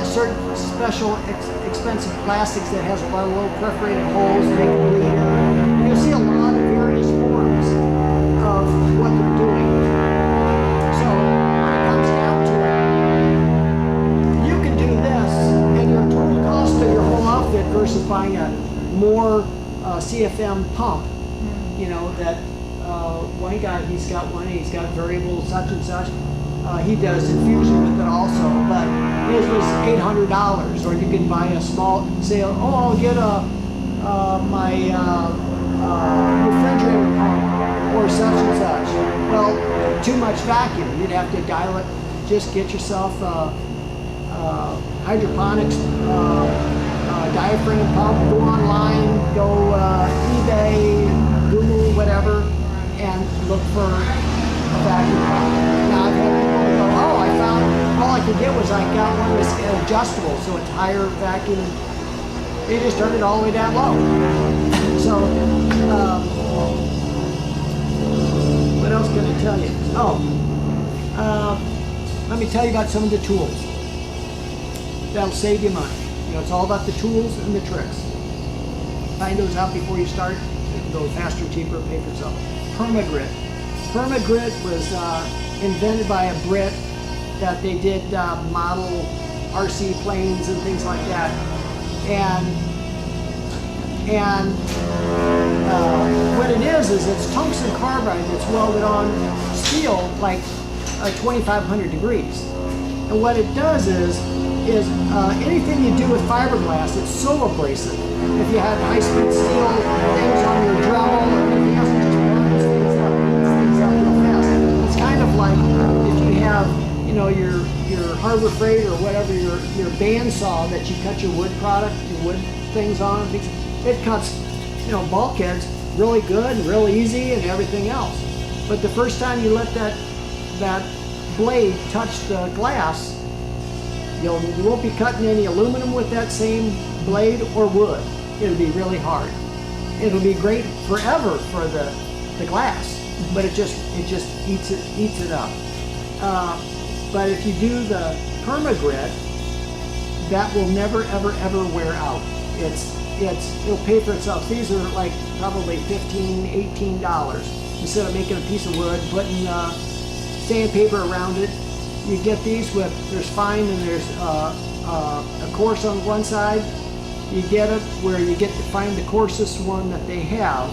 certain special expensive plastics that has a lot of little perforated holes that make it bleed air. You'll see a lot of various forms of what they're doing. So when it comes down to it, you can do this, and your total cost of your whole outfit versus buying a more CFM pump, you know, that one guy, he's got variable such and such. He does infusion with it also, but his was $800. Or you can buy a small, say, oh, I'll get my refrigerator pump or such and such. Well, too much vacuum. You'd have to dial it. Just get yourself hydroponics diaphragm pump. Go online, go eBay, Google, whatever, and look for a vacuum pump. Now I've had people go, oh, I found, all I could get was I got one that's adjustable, so it's higher vacuum. They just turned it all the way down low. So, what else can I tell you? Let me tell you about some of the tools that'll save you money. You know, it's all about the tools and the tricks. Find those out before you start. Go faster, cheaper, pay for itself. Permagrit. Permagrit was invented by a Brit that they did model RC planes and things like that. And what it is it's tungsten carbide that's welded on steel like 2,500 degrees. And what it does is anything you do with fiberglass, it's so abrasive. If you had high-speed steel things on your Dremel or anything else, it just burns things up real fast. It's kind of like if you have, you know, your Harbor Freight or whatever, your bandsaw that you cut your wood product, your wood things on, it cuts, you know, bulkheads really good and real easy and everything else. But the first time you let that blade touch the glass, you won't be cutting any aluminum with that same blade or wood. It'll be really hard. It'll be great forever for the glass, but it just eats it up. But if you do the Permagrit, that will never ever wear out. It'll pay for itself. These are like probably $15, $18. Instead of making a piece of wood, putting sandpaper around it, you get these with, there's fine and there's a coarse on one side. You get it where you get to find the coarsest one that they have,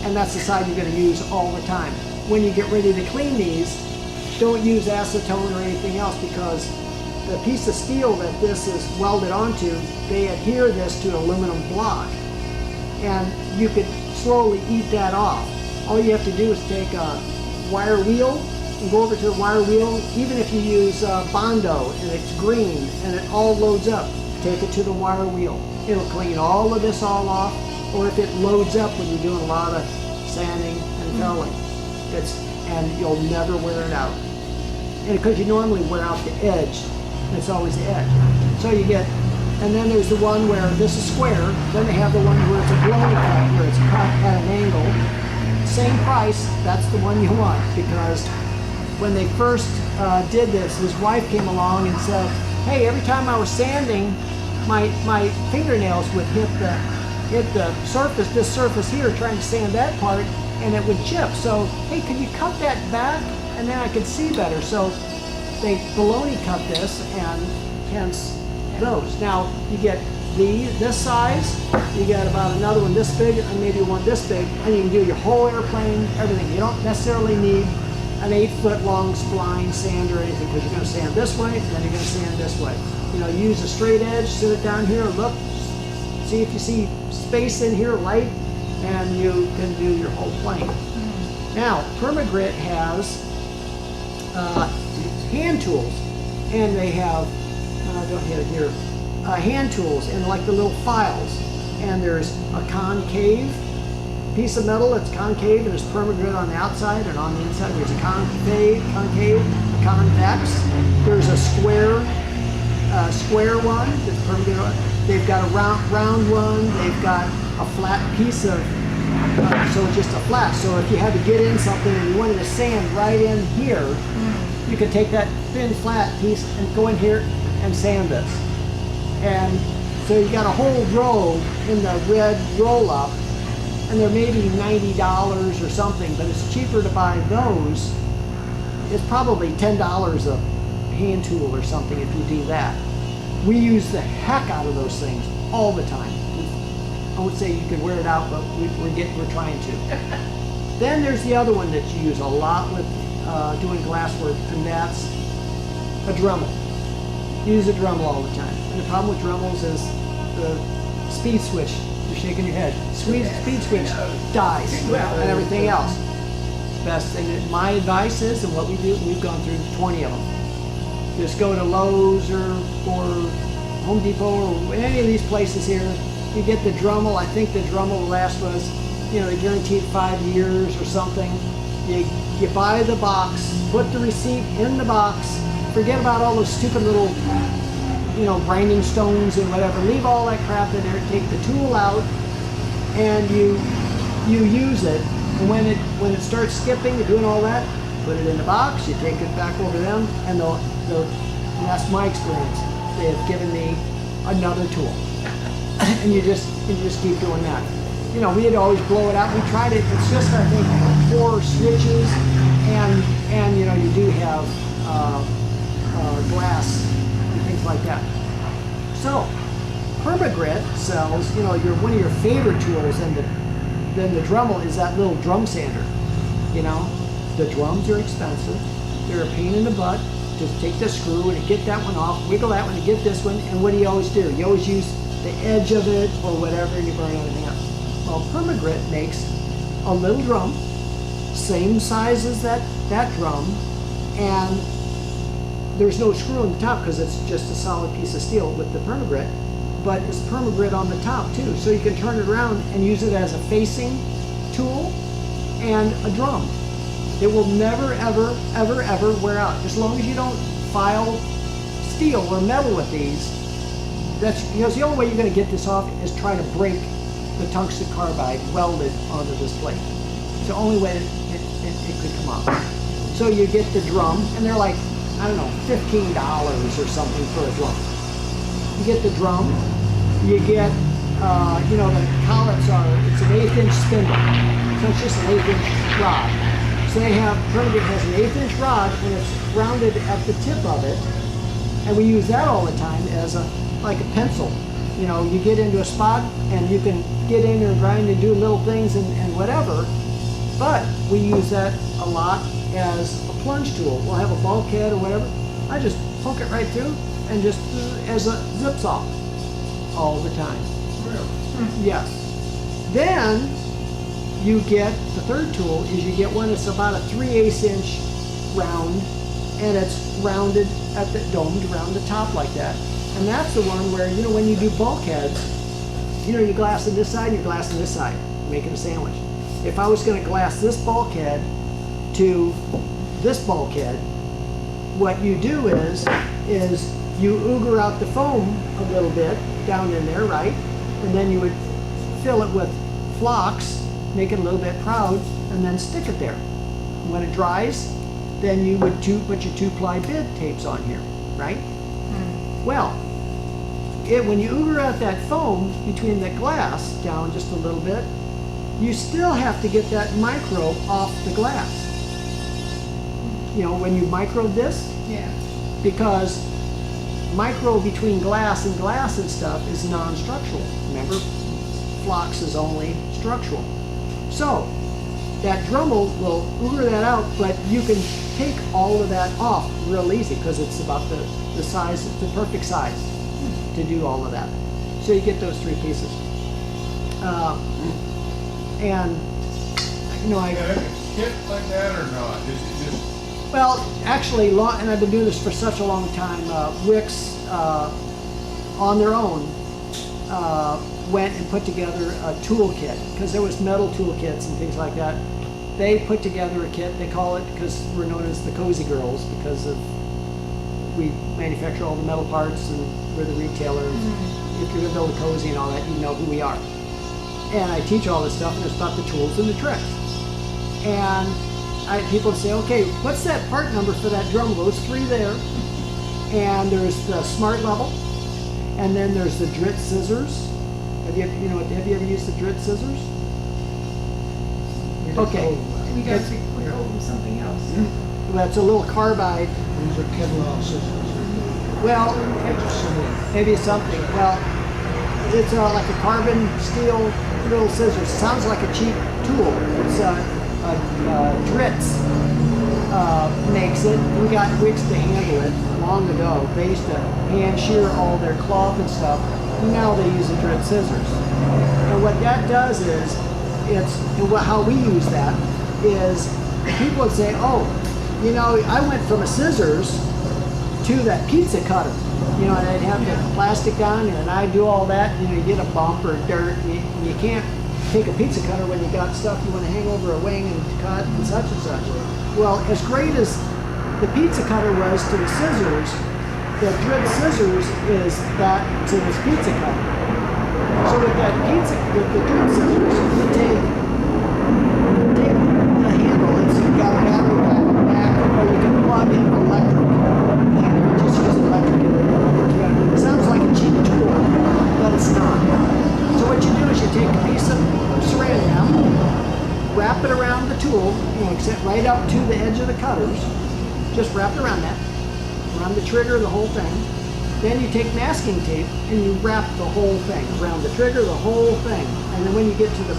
and that's the side you're going to use all the time. When you get ready to clean these, don't use acetone or anything else, because the piece of steel that this is welded onto, they adhere this to an aluminum block, and you could slowly eat that off. all you have to do is take a wire wheel and go over to the wire wheel. Even if you use Bondo and it's green and it all loads up, take it to the wire wheel. It'll clean all of this all off. Or if it loads up when you're doing a lot of sanding and felling, and you'll never wear it out. And because you normally wear out the edge, it's always the edge. So you get, and then there's the one where this is square. Then they have the one where it's a blown cut, where it's cut at an angle. Same price, that's the one you want, because when they first did this, his wife came along and said, hey, every time I was sanding, my fingernails would hit the surface, this surface here, trying to sand that part, and it would chip. So, hey, could you cut that back? And then I could see better. So they baloney cut this, and hence those. Now you get this size, you got about another one this big, and maybe one this big, and you can do your whole airplane, everything. You don't necessarily need an 8-foot long spline sander or anything, because you're going to sand this way, and then you're going to sand this way. You know, use a straight edge, sit it down here, look, see if you see space in here, light, and you can do your whole plane. Now, Permagrit has hand tools, and they have, I don't have it here, hand tools and like the little files. And there's a concave piece of metal that's concave, and there's Permagrit on the outside, and on the inside there's a concave, a convex. There's a square one that's Permagrit. They've got a round one. They've got a flat piece of, so it's just a flat. So if you had to get in something and you wanted to sand right in here, you could take that thin flat piece and go in here and sand this. And so you got a whole row in the red roll up, and they're maybe $90 or something, but it's cheaper to buy those. It's probably $10 a hand tool or something if you do that. We use the heck out of those things all the time. I would say you could wear it out, but we're trying to. Then there's the other one that you use a lot with doing glass work, and that's a Dremel. Use a Dremel all the time. And the problem with Dremels is the speed switch. You're shaking your head. Speed switch dies and everything else. Best thing that my advice is, and what we do, we've gone through 20 of them. Just go to Lowe's or Home Depot or any of these places here. You get the Dremel. I think the Dremel will last us, they guaranteed 5 years or something. You buy the box, put the receipt in the box, forget about all those stupid little, grinding stones and whatever. Leave all that crap in there. Take the tool out, and you use it. And when it starts skipping and doing all that, put it in the box. You take it back over to them, and and that's my experience. They have given me another tool, and you just keep doing that. We'd always blow it out. We tried it. It's just, I think, 4 switches, and you do have glass and things like that. So Permagrit sells, one of your favorite tools, and then the Dremel is that little drum sander. The drums are expensive. They're a pain in the butt. Just take the screw and get that one off, wiggle that one to get this one, and what do you always do? You always use the edge of it or whatever, and you burn everything up. Well, Permagrit makes a little drum, same size as that drum, and there's no screw on the top because it's just a solid piece of steel with the Permagrit, but it's Permagrit on the top too, so you can turn it around and use it as a facing tool and a drum. It will never, ever, ever, ever wear out. As long as you don't file steel or metal with these, that's because the only way you're going to get this off is try to break the tungsten carbide welded onto this plate. It's the only way that it could come off. So you get the drum, and they're like, I don't know, $15 or something for a drum. You get the drum, you get, the collets it's an 1/8-inch spindle. So it's just an 1/8-inch rod. So Permagrit has an 1/8-inch rod, and it's rounded at the tip of it, and we use that all the time as like a pencil. You get into a spot, and you can get in there and grind and do little things and whatever, but we use that a lot as a plunge tool. We'll have a bulkhead or whatever. I just poke it right through, and just as a zip saw all the time. Really? Yes. Then you get, the third tool is you get one that's about a 3/8 inch round, and it's rounded at the, domed around the top like that. And that's the one where, you know, when you do bulkheads, you know, you glass on this side and you glass on this side, making a sandwich. If I was gonna glass this bulkhead to this bulkhead, what you do is you ooger out the foam a little bit down in there, right? And then you would fill it with flocks, make it a little bit proud, and then stick it there. When it dries, then you would put your 2-ply bid tapes on here, right? Well, when you ooger out that foam between the glass down just a little bit, you still have to get that micro off the glass. You know, when you microed this, Yeah. because micro between glass and stuff is non-structural. Remember, flux is only structural. So that Dremel will ooger that out, but you can take all of that off real easy because it's about the size, the perfect size to do all of that. So you get those 3 pieces. And you know, Yeah, it's kit like that or not? Is it just, well, actually, and I've been doing this for such a long time, Wix, on their own, went and put together a toolkit, because there was metal toolkits and things like that. They put together a kit, they call it, because we're known as the Cozy Girls, because we manufacture all the metal parts and we're the retailer. If you're gonna build a cozy and all that, you know who we are. And I teach all this stuff, and it's about the tools and the tricks. And people say, okay, what's that part number for that drum? Those 3 there. And there's the smart level, and then there's the Drit scissors. Have you ever used the Drit scissors? We don't Okay. hold them. You guys we hold them something else. Well, it's a little carbide. These are Canard scissors. Well, They're just similar. maybe something. Well, it's like a carbon steel little scissors. Sounds like a cheap tool. It's Dritz makes it. We got Wix to handle it long ago. They used to hand shear all their cloth and stuff. Now they use the Dritz scissors. And what that does is, how we use that is people would say, oh, you know, I went from a scissors to that pizza cutter. You know, and I'd have the plastic down there, and I do all that. You know, you get a bump or dirt, and you can't take a pizza cutter when you got stuff you want to hang over a wing and cut and such and such. Well, as great as the pizza cutter was to the scissors, the Drit scissors is that to this pizza cutter. So with the Drit scissors, you take the handle, it's got a battery back, or you can plug in electric. Just use electric. It sounds like a cheap tool, but it's not. So what you do is you take a piece of saran wrap, wrap it around the tool, you know, except right up to the edge of the cutters. Just wrap it around that, around the trigger, the whole thing. Then you take masking tape and you wrap the whole thing around the trigger, the whole thing. And then when you get to the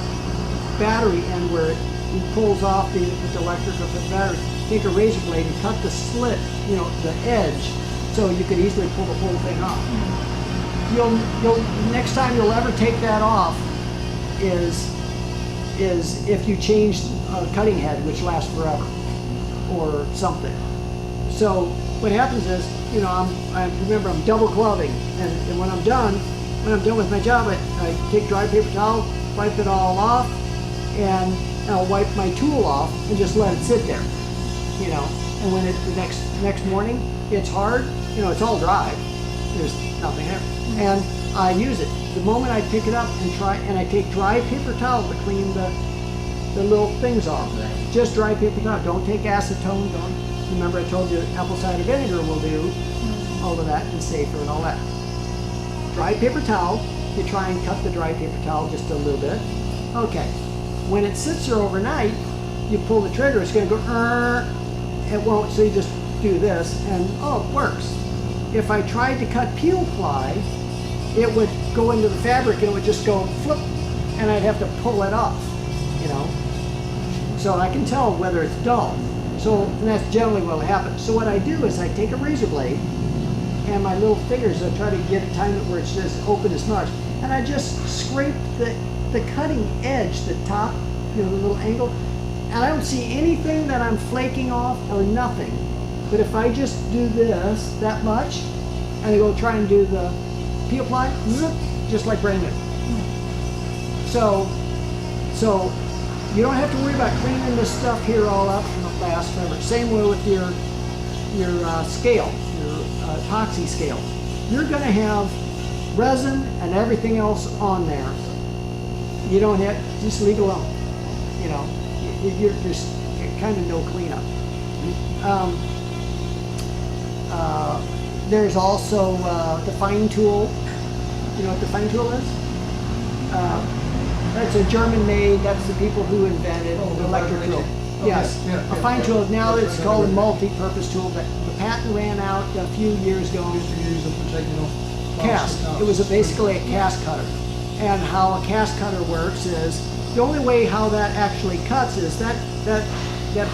battery end where it pulls off the electric or the battery, take a razor blade and cut the slit, you know, the edge, so you could easily pull the whole thing off. Next time you'll ever take that off is if you change a cutting head, which lasts forever, or something. So what happens is, you know, remember I'm double gloving, and when I'm done with my job, I take dry paper towel, wipe it all off, and I'll wipe my tool off and just let it sit there, you know. And when the next morning it's hard, you know, it's all dry. There's nothing there, and I use it. The moment I pick it up and I take dry paper towel to clean the little things off. Just dry paper towel. Don't take acetone. Don't. Remember I told you apple cider vinegar will do all of that and safer and all that. Dry paper towel. You try and cut the dry paper towel just a little bit. Okay. When it sits there overnight, you pull the trigger. It's going to go. It won't. So you just do this, and oh, it works. If I tried to cut peel ply, it would go into the fabric and it would just go flip, and I'd have to pull it off, you know. So I can tell whether it's dull. So and that's generally what will happen. So what I do is I take a razor blade and my little fingers, I try to get a time where it's just open as much, and I just scrape the cutting edge, the top you know, the little angle. And I don't see anything that I'm flaking off or nothing. But if I just do this that much, and I go try and do the peel ply, zip, just like brand new. So you don't have to worry about cleaning this stuff here all up and it'll last forever. Same way with your scale, your epoxy scale. You're going to have resin and everything else on there. You don't have, just leave it alone. You know, you're just kind of no cleanup. There's also the fine tool. You know what the fine tool is? That's a German made, that's the people who invented the electric drill. Yes, a fine tool. Now it's called a multi-purpose tool. The patent ran out a few years ago. Used to use them for taking off Cast. plastic It was cups. basically a cast cutter. And how a cast cutter works is, the only way how that actually cuts is that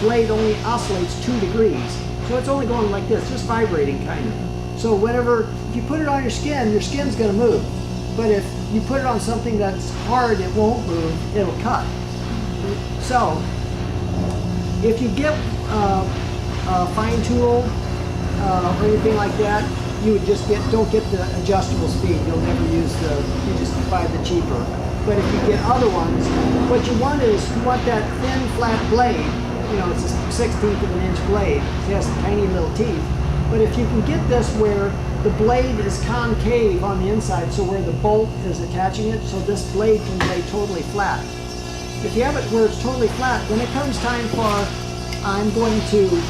blade only oscillates 2 degrees. So it's only going like this, just vibrating kind of. So whenever, if you put it on your skin's gonna move. But if you put it on something that's hard, it won't move, it'll cut. So, if you get a fine tool or anything like that, you would just don't get the adjustable speed. You'll never use you just buy the cheaper. But if you get other ones, what you want is, you want that thin, flat blade. You know, it's a 1/16 of an inch blade. It has tiny little teeth. But if you can get this where the blade is concave on the inside, so where the bolt is attaching it, so this blade can lay totally flat. If you have it where it's totally flat, when it comes time for, I'm going to,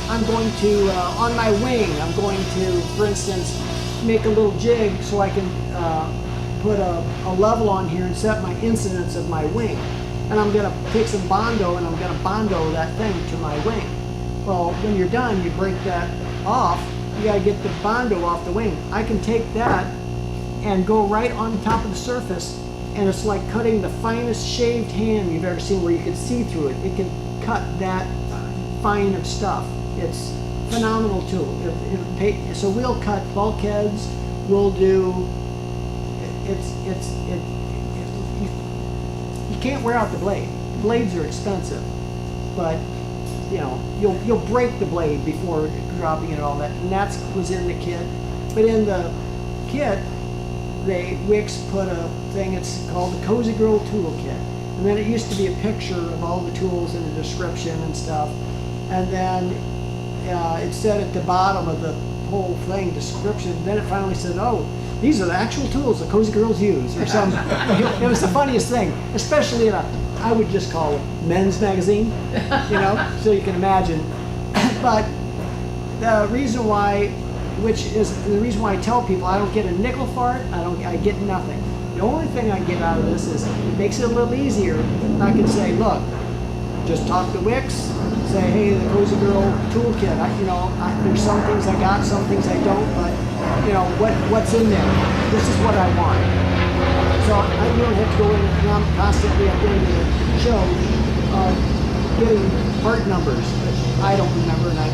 on my wing, I'm going to, for instance, make a little jig so I can put a level on here and set my incidence of my wing. And I'm gonna take some Bondo and I'm gonna Bondo that thing to my wing. Well, when you're done, you break that off, you gotta get the Bondo off the wing. I can take that and go right on top of the surface, and it's like cutting the finest shaved hand you've ever seen, where you can see through it. It can cut that fine of stuff. It's a phenomenal tool. So we'll cut bulkheads, we'll do, you can't wear out the blade. Blades are expensive, but you know, you'll break the blade before dropping it and all that, and that was in the kit. But in the kit, Wix put a thing, it's called the Cozy Girl Toolkit. And then it used to be a picture of all the tools and a description and stuff. And then it said at the bottom of the whole thing, description, then it finally said, oh, these are the actual tools the Cozy Girls use, or something. It was the funniest thing, especially in I would just call it men's magazine, you know, so you can imagine. But the reason why, I tell people I don't get a nickel for it, I get nothing. The only thing I get out of this is it makes it a little easier. I can say, look, just talk to Wix, say, hey, the Cozy Girl Toolkit, there's some things I got, some things I don't, but you know, what's in there? This is what I want. So I don't have to go in and I'm constantly at the end of the show getting part numbers, which I don't remember and I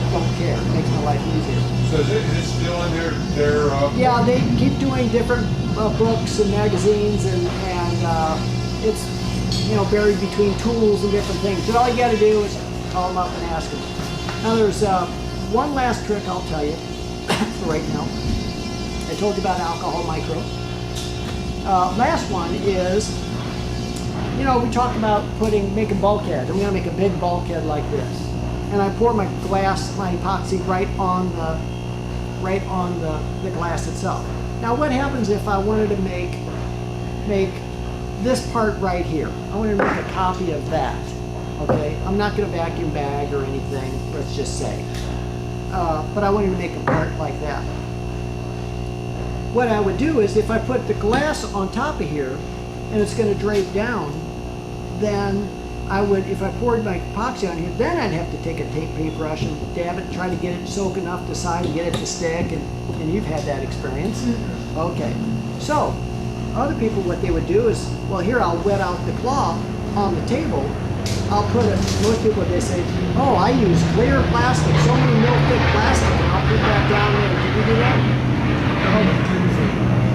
don't care. It makes my life easier. So is it still in their yeah, they keep doing different books and magazines, and it's, you know, buried between tools and different things. But all you got to do is call them up and ask them. Now there's one last trick I'll tell you for right now. I told you about alcohol micro. Last one is, you know, we talked about making bulkhead. I'm gonna make a big bulkhead like this. And I pour my epoxy right on the glass itself. Now what happens if I wanted to make this part right here? I wanted to make a copy of that, okay? I'm not gonna vacuum bag or anything, let's just say. But I wanted to make a part like that. What I would do is if I put the glass on top of here and it's going to drape down, then I would, if I poured my epoxy on here, then I'd have to take a paintbrush and dab it and try to get it soak enough to side and get it to stick, and you've had that experience. Okay, so other people, what they would do is, well, here I'll wet out the cloth on the table. I'll put it, most people, they say, oh, I use clear plastic, so many mil thick plastic, and I'll put that down there. Did you do that?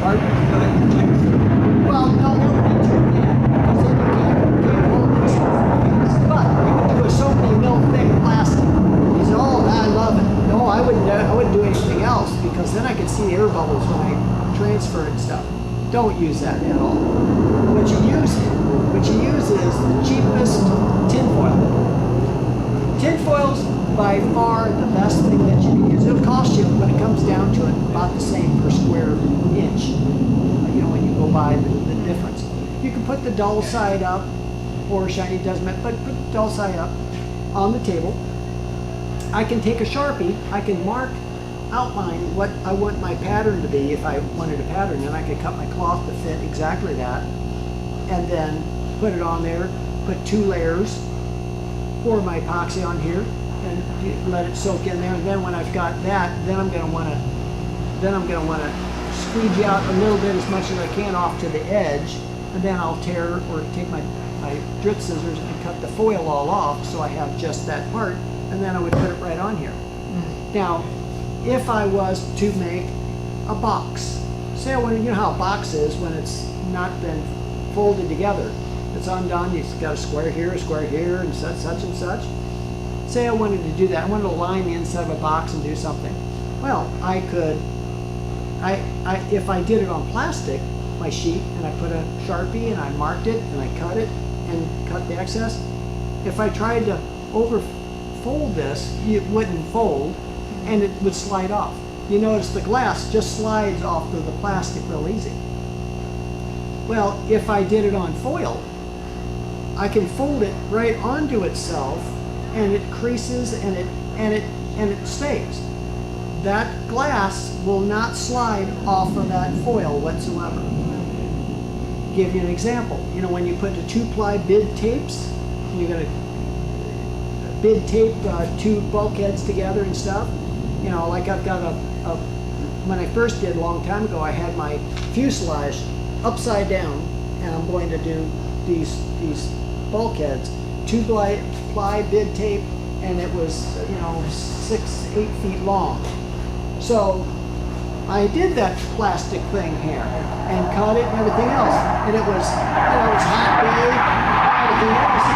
Pardon? Well, no, nobody took that, because then you can't and stuff. Don't use that at all. What you use is the cheapest tinfoil. Tinfoil's by far the best thing that you can use. It'll cost you, when it comes down to it, about the same per square inch. You know, when you go by the difference. You can put the dull side up, or shiny doesn't matter, but put the dull side up on the table. I can take a Sharpie, I can outline what I want my pattern to be if I wanted a pattern, and I could cut my cloth to fit exactly that, and then put it on there, put 2 layers, pour my epoxy on here, and let it soak in there. And then when I've got that, then I'm going to want to squeegee out a little bit, as much as I can, off to the edge, and then I'll tear or take my drip scissors and cut the foil all off, so I have just that part, and then I would put it right on here. Now, if I was to make a box, say I wanted, you know how a box is when it's not been folded together. It's undone, you've got a square here, and such and such. Say I wanted to do that, I wanted to line the inside of a box and do something. Well, I could, if I did it on plastic, my sheet, and I put a Sharpie and I marked it and I cut it and cut the excess. If I tried to overfold this, it wouldn't fold and it would slide off. You notice the glass just slides off of the plastic real easy. Well, if I did it on foil, I can fold it right onto itself, and it creases and it stays. That glass will not slide off of that foil whatsoever. Give you an example. You know, when you put the 2-ply bid tapes, you're going to bid tape 2 bulkheads together and stuff. You know, like I've got when I first did a long time ago, I had my fuselage upside down, and I'm going to do these bulkheads, 2-ply bid tape, and it was, you know, 6-8 feet long. So I did that plastic thing here and cut it and everything else, and it was, you know, it was hot day, everything else.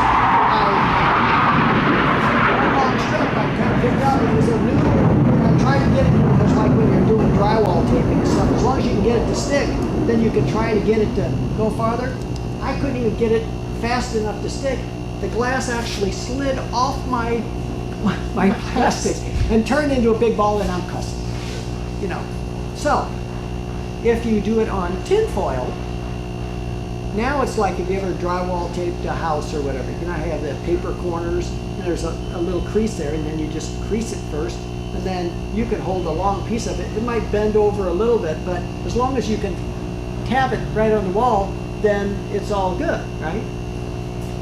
One long strip I kind of picked up, and it was a noodle. I tried to get it, because like when you're doing drywall taping and stuff, as long as you can get it to stick, then you can try to get it to go farther. I couldn't even get it fast enough to stick. The glass actually slid off my plastic and turned into a big ball, and I'm cussing. You know. So, if you do it on tin foil, now it's like if you ever drywall taped a house or whatever. You know, you have the paper corners, and there's a little crease there, and then you just crease it first, and then you can hold a long piece of it. It might bend over a little bit, but as long as you can tab it right on the wall, then it's all good, right?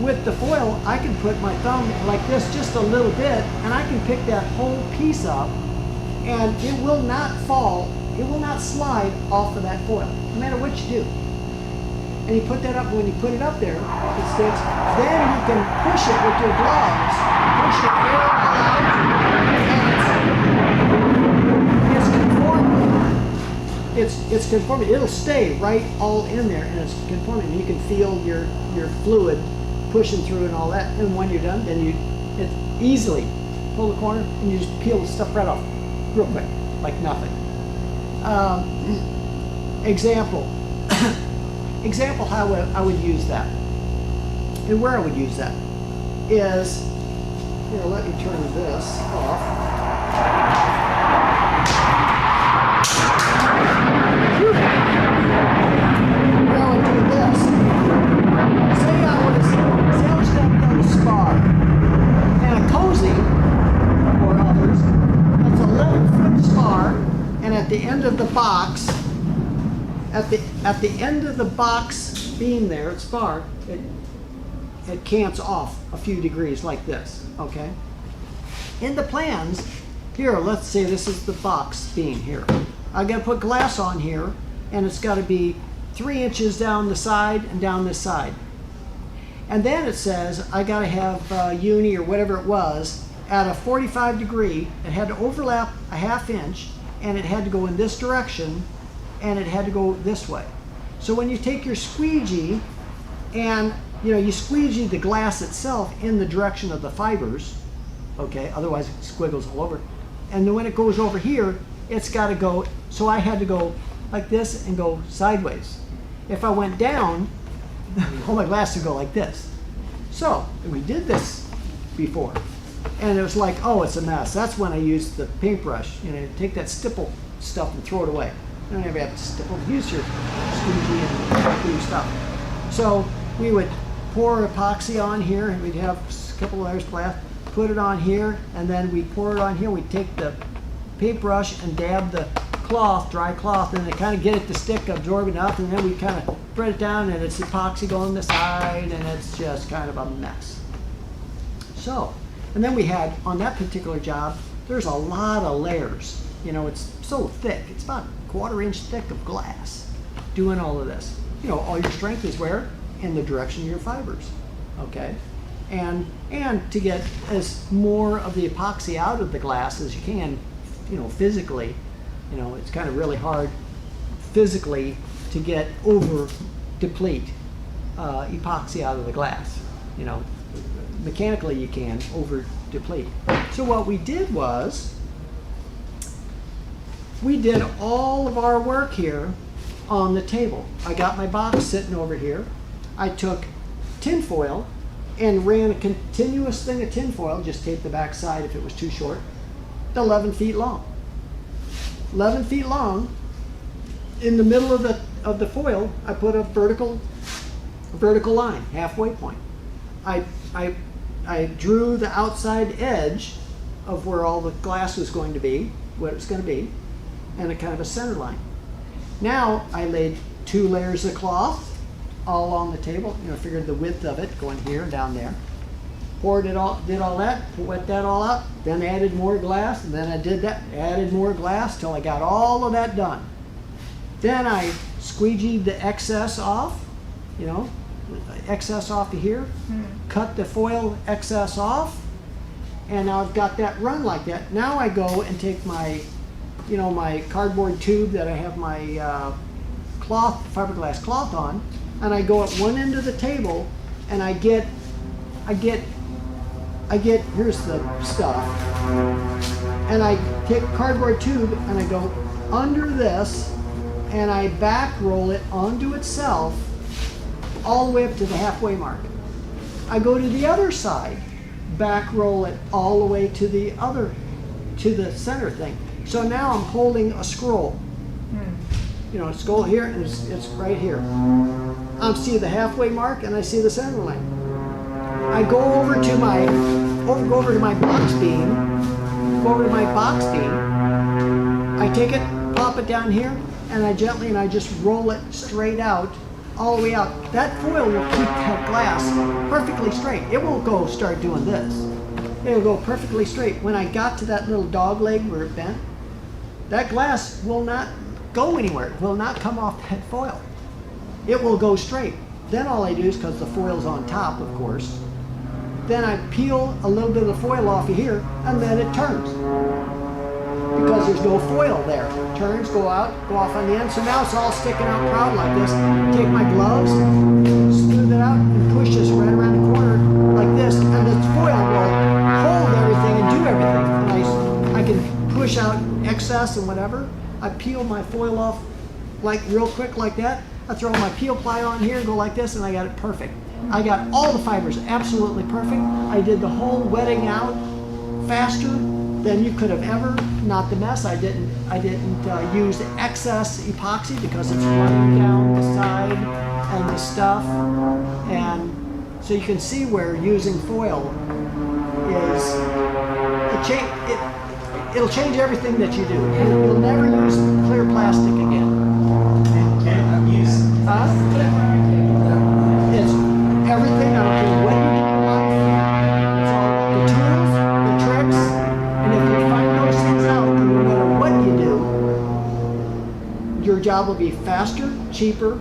With the foil, I can put my thumb like this just a little bit, and I can pick that whole piece up, and it will not fall, it will not slide off of that foil, no matter what you do. And you put that up, when you put it up there, it sticks, then you can push it with your gloves, push the air out, and it's conforming. It'll stay right all in there, and it's conforming. You can feel your fluid pushing through and all that. And when you're done, then it easily pull the corner, and you just peel the stuff right off real quick, like nothing. Example how I would use that, and where I would use that is, here, let me turn this off. Where I would do this, say I was going to go to spar, and a cozy, or others, that's 11-foot spar, and at the end of the box, at the end of the box beam there, at spar, it cants off a few degrees like this, okay? In the plans, here, let's say this is the box beam here. I gotta put glass on here, and it's gotta be 3 inches down the side and down this side. And then it says I gotta have uni or whatever it was at a 45 degree. It had to overlap a 1/2 inch, and it had to go in this direction, and it had to go this way. So when you take your squeegee and you squeegee the glass itself in the direction of the fibers, okay, otherwise it squiggles all over. And then when it goes over here, it's got to go, so I had to go like this and go sideways. If I went down, all my glass would go like this. So we did this before, and it was like, oh, it's a mess. That's when I used the paintbrush. You know, take that stipple stuff and throw it away. You don't ever have to stipple. Use your squeegee and do stuff. So we would pour epoxy on here, and we'd have a couple layers of glass. Put it on here, and then we pour it on here. We take the paintbrush and dab the cloth, dry cloth, and then kind of get it to stick, absorb enough, and then we kind of spread it down, and it's epoxy going the side, and it's just kind of a mess. So, and then we had, on that particular job, there's a lot of layers. You know, it's so thick. It's about a 1/4 inch thick of glass doing all of this. You know, all your strength is where? In the direction of your fibers, okay? And to get as more of the epoxy out of the glass as you can, you know, physically. You know, it's kind of really hard physically to get over deplete epoxy out of the glass. You know, mechanically you can over deplete. So what we did was, we did all of our work here on the table. I got my box sitting over here. I took tin foil and ran a continuous thing of tin foil, just taped the back side if it was too short, 11 feet long. 11 feet long. In the middle of the foil, I put a vertical line, halfway point. I drew the outside edge of where all the glass was going to be, what it was going to be, and a kind of a center line. Now I laid 2 layers of cloth all on the table. You know, figured the width of it going here and down there. Poured it all, did all that, wet that all out, then added more glass, and then I did that, added more glass till I got all of that done. Then I squeegeed the excess off, you know, excess off of here, cut the foil excess off, and now I've got that run like that. Now I go and take my, you know, my cardboard tube that I have my cloth, fiberglass cloth on, and I go at one end of the table, and I get, here's the stuff, and I take cardboard tube and I go under this, and I back roll it onto itself all the way up to the halfway mark. I go to the other side, back roll it all the way to the center thing. So now I'm holding a scroll. You know, scroll here, and it's right here. I see the halfway mark, and I see the center line. I go over to my box beam. Go over to my box beam. I take it, pop it down here, and I just roll it straight out, all the way out. That foil will keep that glass perfectly straight. It won't go start doing this. It'll go perfectly straight. When I got to that little dog leg where it bent, that glass will not go anywhere. It will not come off that foil. It will go straight. Then all I do is, because the foil's on top, of course, then I peel a little bit of the foil off of here, and then it turns. Because there's no foil there. It turns, go out, go off on the end. So now it's all sticking out proud like this. Take my gloves, smooth it out, and push this right around the corner like this, and the foil will hold everything and do everything. And I can push out excess and whatever. I peel my foil off like real quick like that. I throw my peel ply on here and go like this, and I got it perfect. I got all the fibers absolutely perfect. I did the whole wetting out faster than you could have ever. Not the mess. I didn't use excess epoxy because it's running down the side and the stuff. And so you can see where using foil is it'll change everything that you do. You'll never use clear plastic again. Can't use It's everything. I don't care what you do in life. It's all the tools, the tricks, and if you find those things out, then no matter what you do, your job will be faster, cheaper,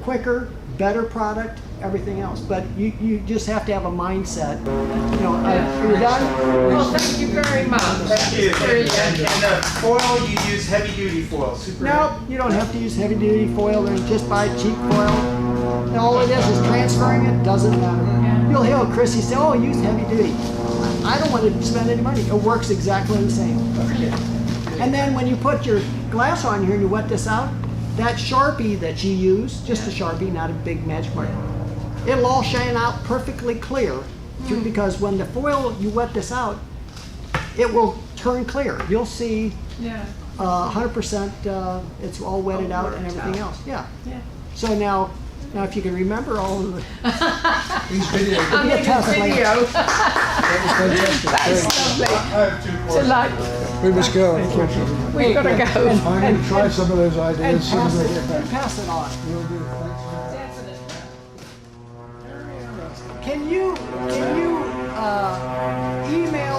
quicker, better product, everything else. But you just have to have a mindset. You know, are you done? Well, thank you very much. Thank you. And the foil, you use heavy duty foil. Super. No, you don't have to use heavy duty foil. There's just buy cheap foil. And all it is transferring it. Doesn't matter. You'll hear Chrissy say, "Oh, use heavy duty." I don't want to spend any money. It works exactly the same. And then when you put your glass on here and you wet this out, that Sharpie that you use, just a Sharpie, not a big magic marker, it'll all shine out perfectly clear because when the foil, you wet this out, it will turn clear. You'll see Yeah. 100% it's all wetted All out and worked everything out. else. Yeah. Yeah. So now if you can remember all of the These videos, I'm making a video. that was fantastic. That's lovely. I have 2 So courses. like, We must go. we've got to go. I'm going to try some of those and ideas as soon pass as I it, get back. pass it on. Will do. Thanks. Definitely. Can you email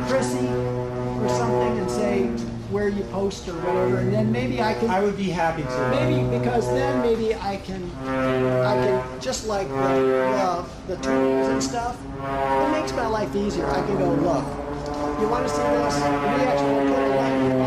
Chrissy or something and say where you post or whatever, and then maybe I can I would be happy to. maybe because then maybe I can just like the tools and stuff. It makes my life easier. I can go look. You want to see this? We actually put a link